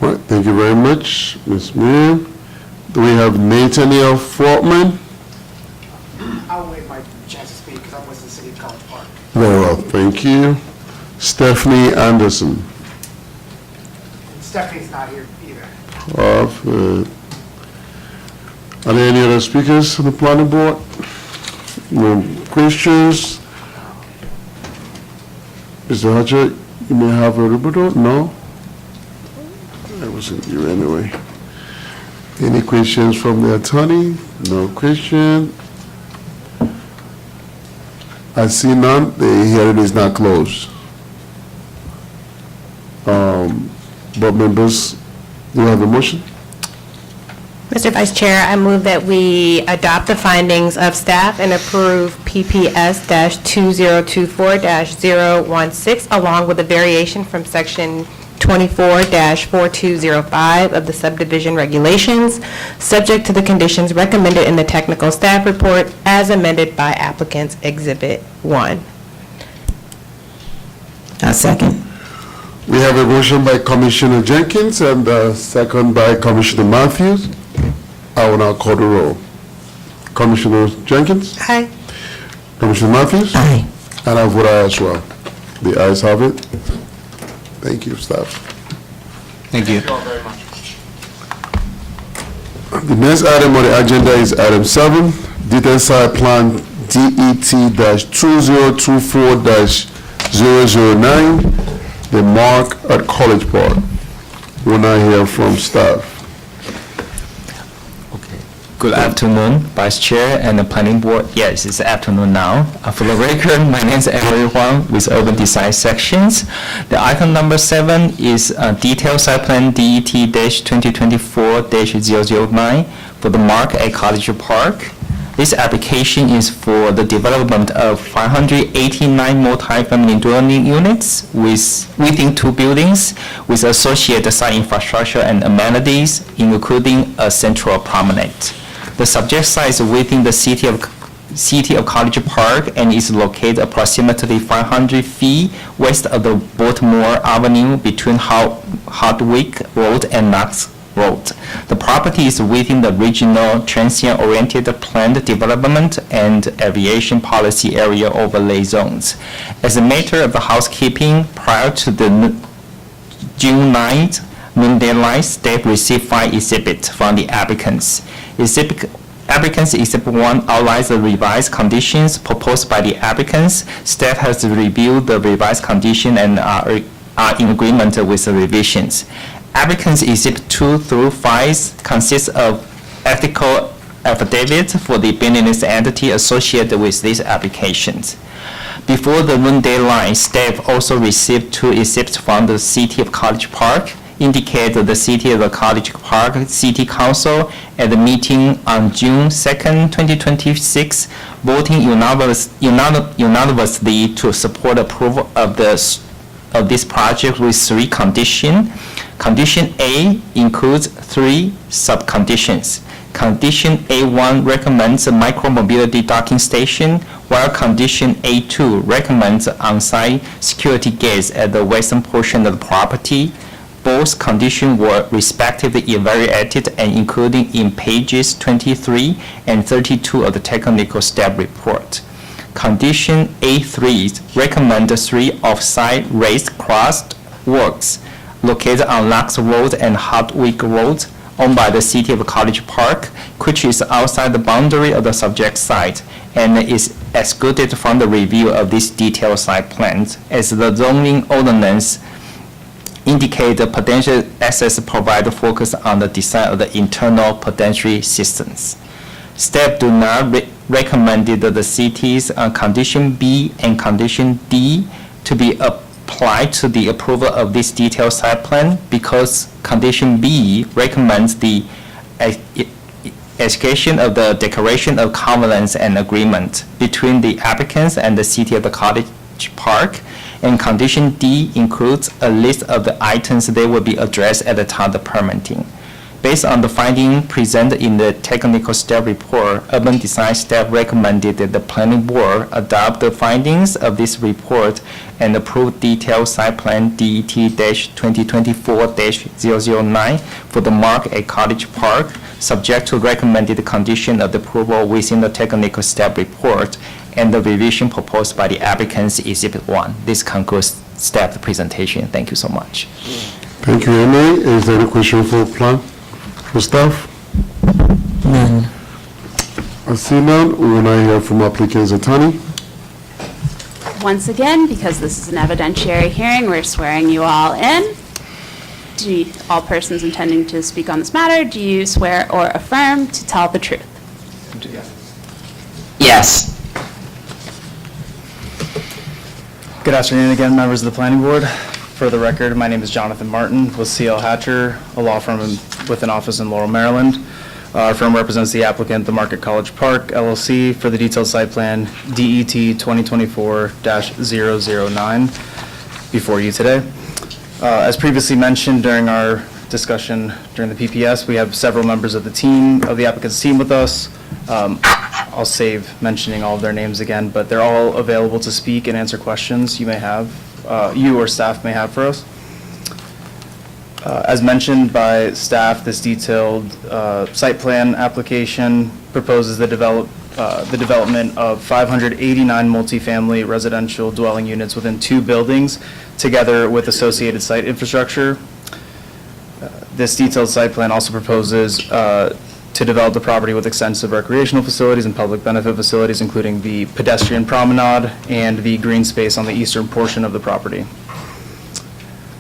Speaker 1: All right, thank you very much, Ms. Miriam. Do we have Nathaniel Fortman?
Speaker 15: I'll waive my chance to speak because I'm with the City of College Park.
Speaker 1: Very well, thank you. Stephanie Anderson.
Speaker 15: Stephanie's not here either.
Speaker 1: Are there any other speakers on the planning board? No questions? Mr. Hatcher, you may have a rebuttal? No? I wasn't here anyway. Any questions from the attorney? No question. I see none. The hearing is not closed. Board members, do you have a motion?
Speaker 6: Mr. Vice Chair, I move that we adopt the findings of staff and approve PPS-2024-016 along with a variation from section 24-4205 of the subdivision regulations, subject to the conditions recommended in the technical staff report as amended by applicant's Exhibit 1.
Speaker 4: A second.
Speaker 1: We have a motion by Commissioner Jenkins and a second by Commissioner Matthews. I will now call the roll. Commissioner Jenkins?
Speaker 6: Aye.
Speaker 1: Commissioner Matthews?
Speaker 4: Aye.
Speaker 1: And I vote aye as well. The ayes have it. Thank you, staff.
Speaker 3: Thank you.
Speaker 15: Thank you all very much.
Speaker 1: The next item on the agenda is item 7, detailed site plan DET-2024-009, the mark at College Park. We'll now hear from staff.
Speaker 10: Good afternoon, Vice Chair and the Planning Board. Yes, it's afternoon now. For the record, my name is Emery Huang with Urban Design Sections. The item number 7 is detailed site plan DET-2024-009 for the mark at College Park. This application is for the development of 589 multi-family dwelling units within 2 buildings with associated site infrastructure and amenities, including a central promenade. The subject site is within the city of College Park and is located approximately 500 feet west of the Baltimore Avenue between Hardwick Road and Knox Road. The property is within the regional transient-oriented planned development and aviation policy area overlay zones. As a matter of housekeeping, prior to the June 9th noon deadline, staff received 5 exhibits from the applicants. Applicants Exhibit 1 outlines the revised conditions proposed by the applicants. Staff has reviewed the revised condition and are in agreement with the revisions. Applicants Exhibit 2 through 5 consist of ethical affidavits for the business entity associated with these applications. Before the noon deadline, staff also received 2 exhibits from the City of College Park, indicate the City of the College Park City Council at the meeting on June 2nd, 2026, voting unanimously to support approval of this project with 3 conditions. Condition A includes 3 sub-conditions. Condition A1 recommends a micro-mobility docking station, while Condition A2 recommends on-site security gates at the western portion of the property. Both conditions were respectively evaluated and included in pages 23 and 32 of the technical staff report. Condition A3 recommends 3 off-site raised crosswalks located on Knox Road and Hardwick Road, owned by the City of College Park, which is outside the boundary of the subject site and is excluded from the review of this detailed site plans, as the zoning ordinance indicate the potential access provider focus on the design of the internal pedestrian systems. Staff do not recommend the city's Condition B and Condition D to be applied apply to the approval of this detailed site plan because condition B recommends the execution of the declaration of covenants and agreement between the applicants and the city of the Cottage Park. And condition D includes a list of the items that will be addressed at the time of the permitting. Based on the finding presented in the technical staff report, urban design staff recommended that the planning board adopt the findings of this report and approve detailed site plan DET-2024-009 for the Mark at Cottage Park, subject to recommended condition of the approval within the technical staff report and the revision proposed by the applicants Exhibit 1. This concludes staff presentation. Thank you so much.
Speaker 1: Thank you, Emery. Is there any question for plan, for staff?
Speaker 4: None.
Speaker 1: I see none. We will now hear from applicant's attorney.
Speaker 7: Once again, because this is an evidentiary hearing, we're swearing you all in. All persons intending to speak on this matter, do you swear or affirm to tell the truth?
Speaker 14: Yes.
Speaker 12: Good afternoon again, members of the planning board. For the record, my name is Jonathan Martin with CL Hatcher, a law firm with an office in Laurel, Maryland. Our firm represents the applicant, the Market College Park LLC, for the detailed site plan DET 2024-009 before you today. As previously mentioned during our discussion during the PPS, we have several members of the team, of the applicant's team with us. I'll save mentioning all of their names again, but they're all available to speak and answer questions you may have, you or staff may have for us. As mentioned by staff, this detailed site plan application proposes the development of 589 multifamily residential dwelling units within 2 buildings, together with associated site infrastructure. This detailed site plan also proposes to develop the property with extensive recreational facilities and public benefit facilities, including the pedestrian promenade and the green space on the eastern portion of the property.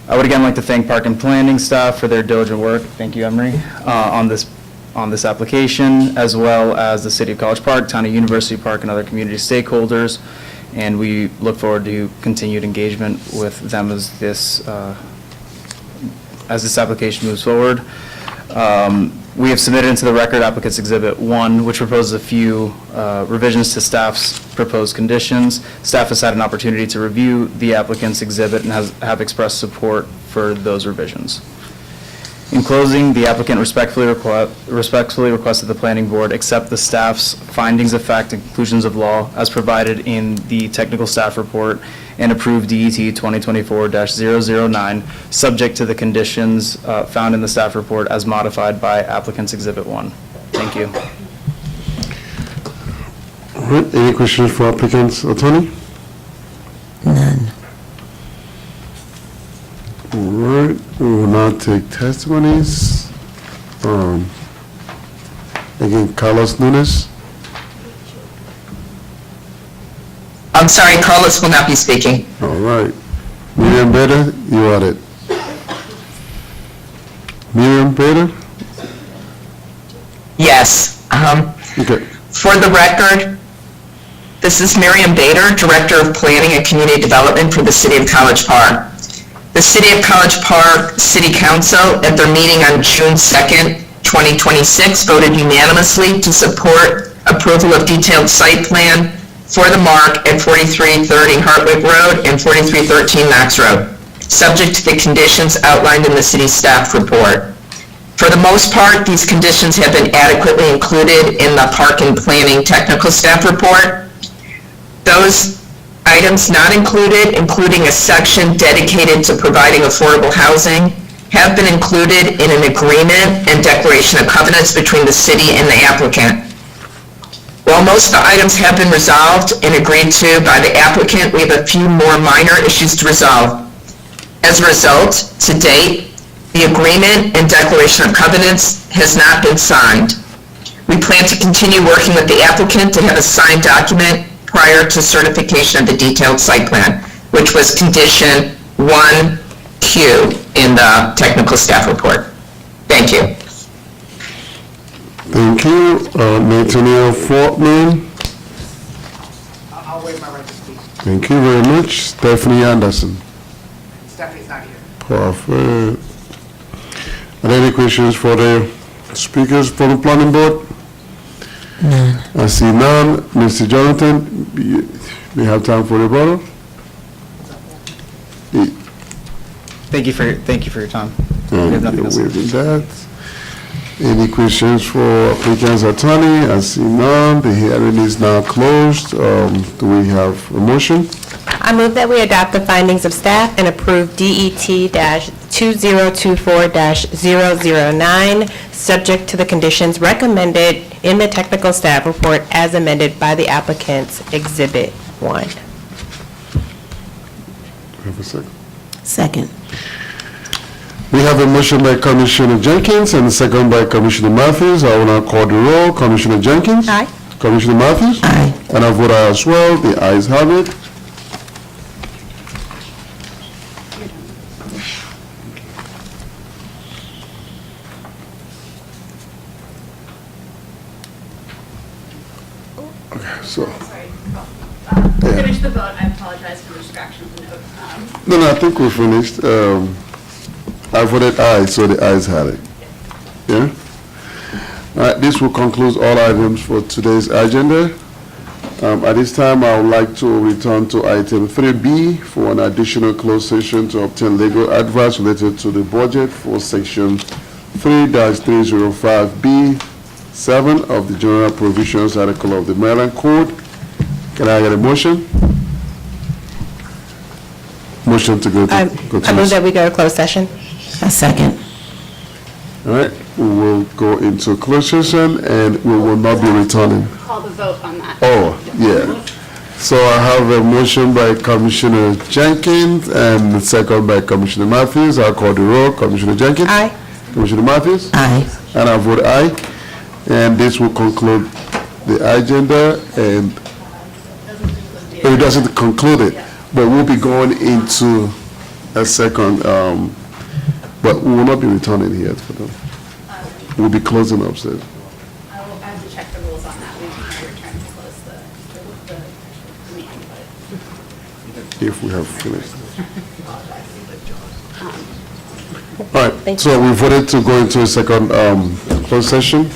Speaker 12: I would again like to thank Park and Planning staff for their diligent work. Thank you, Emery, on this application, as well as the City of College Park, Town of University Park, and other community stakeholders. And we look forward to continued engagement with them as this application moves forward. We have submitted into the record applicant's Exhibit 1, which proposes a few revisions to staff's proposed conditions. Staff has had an opportunity to review the applicant's exhibit and have expressed support for those revisions. In closing, the applicant respectfully requests that the planning board accept the staff's findings of fact and conclusions of law as provided in the technical staff report and approve DET 2024-009, subject to the conditions found in the staff report as modified by applicant's Exhibit 1. Thank you.
Speaker 1: All right, any questions for applicant's attorney?
Speaker 4: None.
Speaker 1: All right, we will now take testimonies. Again, Carlos Nunes.
Speaker 14: I'm sorry, Carlos will not be speaking.
Speaker 1: All right. Miriam Bader, you are it. Miriam Bader?
Speaker 14: Yes.
Speaker 1: Okay.
Speaker 14: For the record, this is Miriam Bader, Director of Planning and Community Development for the City of College Park. The City of College Park City Council, at their meeting on June 2nd, 2026, voted unanimously to support approval of detailed site plan for the Mark at 4330 Hartwick Road and 4313 Knox Road, subject to the conditions outlined in the city staff report. For the most part, these conditions have been adequately included in the Park and Planning technical staff report. Those items not included, including a section dedicated to providing affordable housing, have been included in an agreement and declaration of covenants between the city and the applicant. While most of the items have been resolved and agreed to by the applicant, we have a few more minor issues to resolve. As a result, to date, the agreement and declaration of covenants has not been signed. We plan to continue working with the applicant to have a signed document prior to certification of the detailed site plan, which was condition 1Q in the technical staff report. Thank you.
Speaker 1: Thank you. Nathaniel Fortman.
Speaker 15: I'll waive my right to speak.
Speaker 1: Thank you very much. Stephanie Anderson.
Speaker 15: Stephanie's not here.
Speaker 1: Perfect. Are there any questions for the speakers from the planning board?
Speaker 4: None.
Speaker 1: I see none. Mr. Jonathan, we have time for rebuttal?
Speaker 12: Thank you for your time. We have nothing else.
Speaker 1: Waiving that. Any questions for applicant's attorney? I see none. The hearing is now closed. Do we have a motion?
Speaker 6: I move that we adopt the findings of staff and approve DET-2024-009, subject to the conditions recommended in the technical staff report as amended by the applicant's Exhibit 1.
Speaker 1: Have a second.
Speaker 4: Second.
Speaker 1: We have a motion by Commissioner Jenkins and a second by Commissioner Matthews. I will now call the roll. Commissioner Jenkins?
Speaker 6: Aye.
Speaker 1: Commissioner Matthews?
Speaker 4: Aye.
Speaker 1: And I vote aye as well. The ayes have it. Okay, so,
Speaker 7: Finish the vote. I apologize for the distraction from the note.
Speaker 1: no, I think we finished. I voted aye, so the ayes have it. Yeah? All right, this will conclude all items for today's agenda. At this time, I would like to return to item 3B for an additional closed session to obtain legal advice related to the budget for section 3-305B7 of the General Provisions Article of the Maryland Code. Can I get a motion? Motion to go to.
Speaker 6: I move that we go to closed session.
Speaker 4: A second.
Speaker 1: All right, we will go into closed session and we will not be returning.
Speaker 7: Call the vote on that.
Speaker 1: Oh, yeah. So I have a motion by Commissioner Jenkins and a second by Commissioner Matthews. I'll call the roll. Commissioner Jenkins?
Speaker 6: Aye.
Speaker 1: Commissioner Matthews?
Speaker 4: Aye.
Speaker 1: And I vote aye. And this will conclude the agenda, and it doesn't conclude it, but we'll be going into a second, but we will not be returning here for them. We'll be closing upstairs.
Speaker 7: I have to check the rules on that. We can return to close the meeting, but.
Speaker 1: If we have finished. All right, so we voted to go into a second closed session.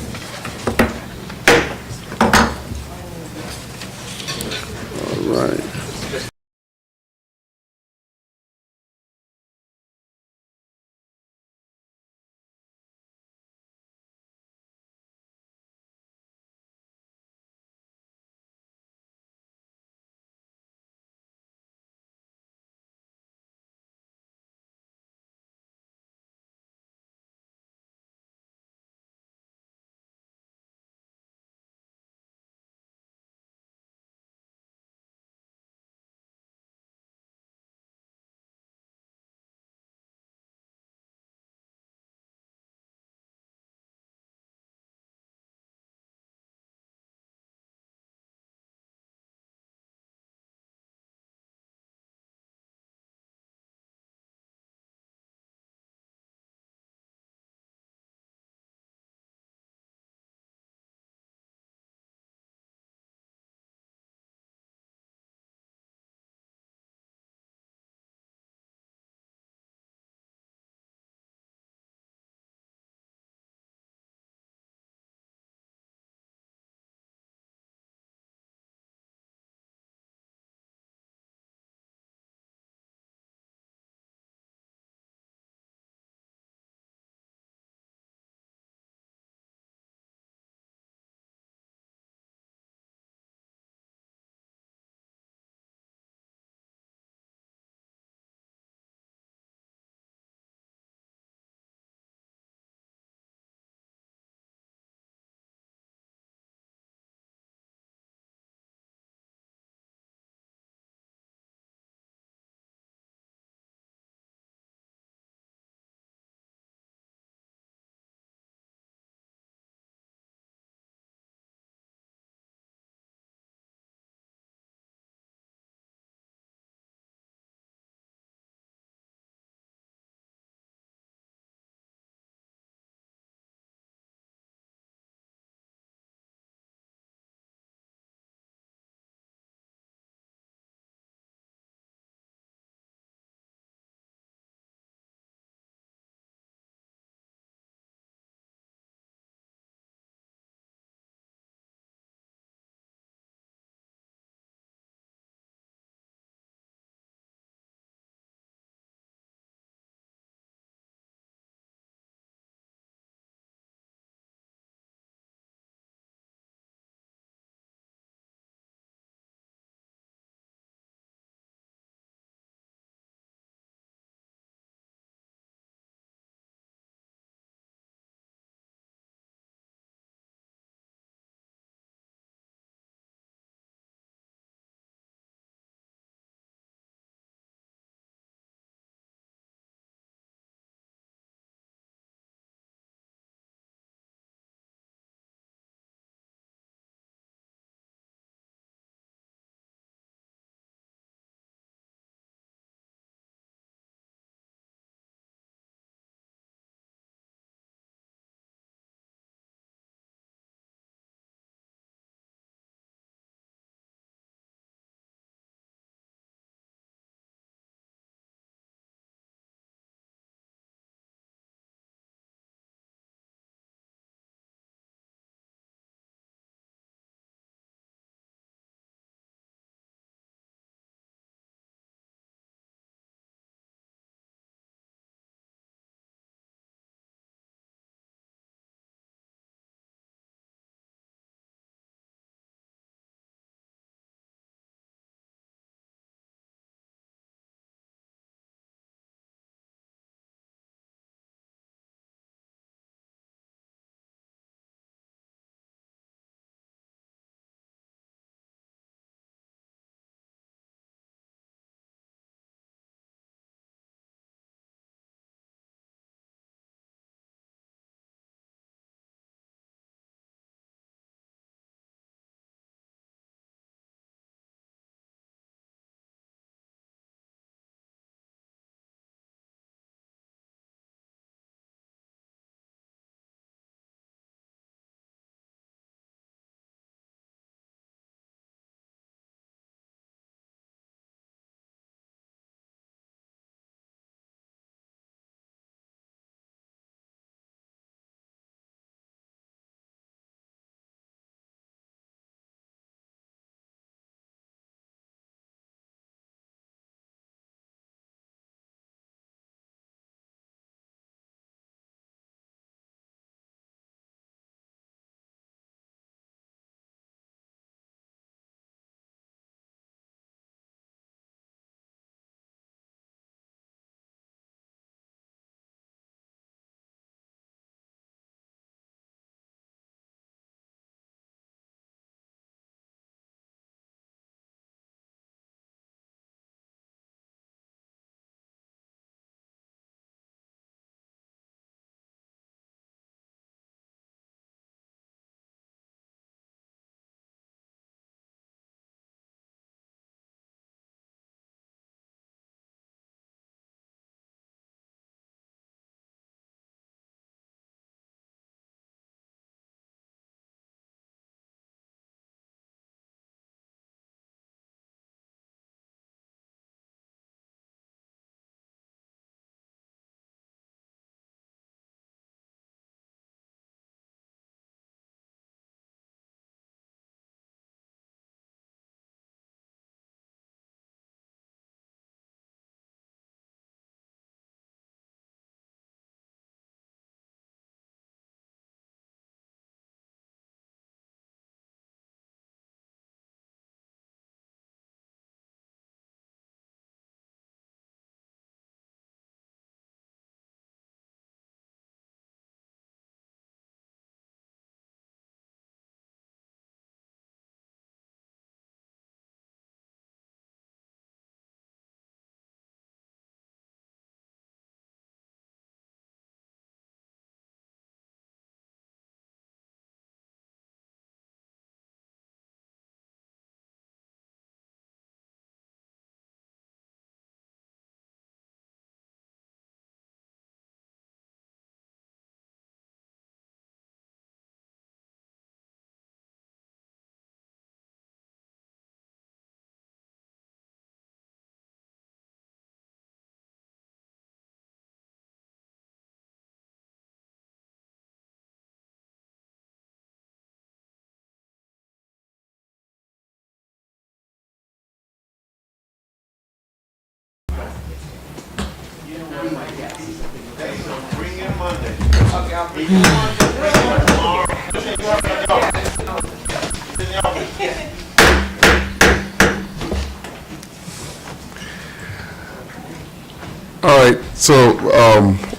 Speaker 1: All right, so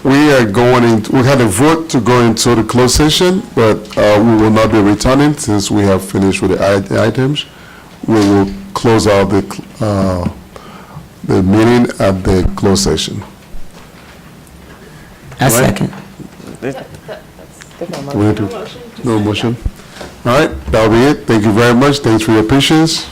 Speaker 1: we are going in, we had a vote to go into the closed session, but we will not be returning since we have finished with the items. We will close out the meeting at the closed session.
Speaker 4: I second.
Speaker 1: We need to- No motion? All right, that'll be it. Thank you very much. Thanks for your patience.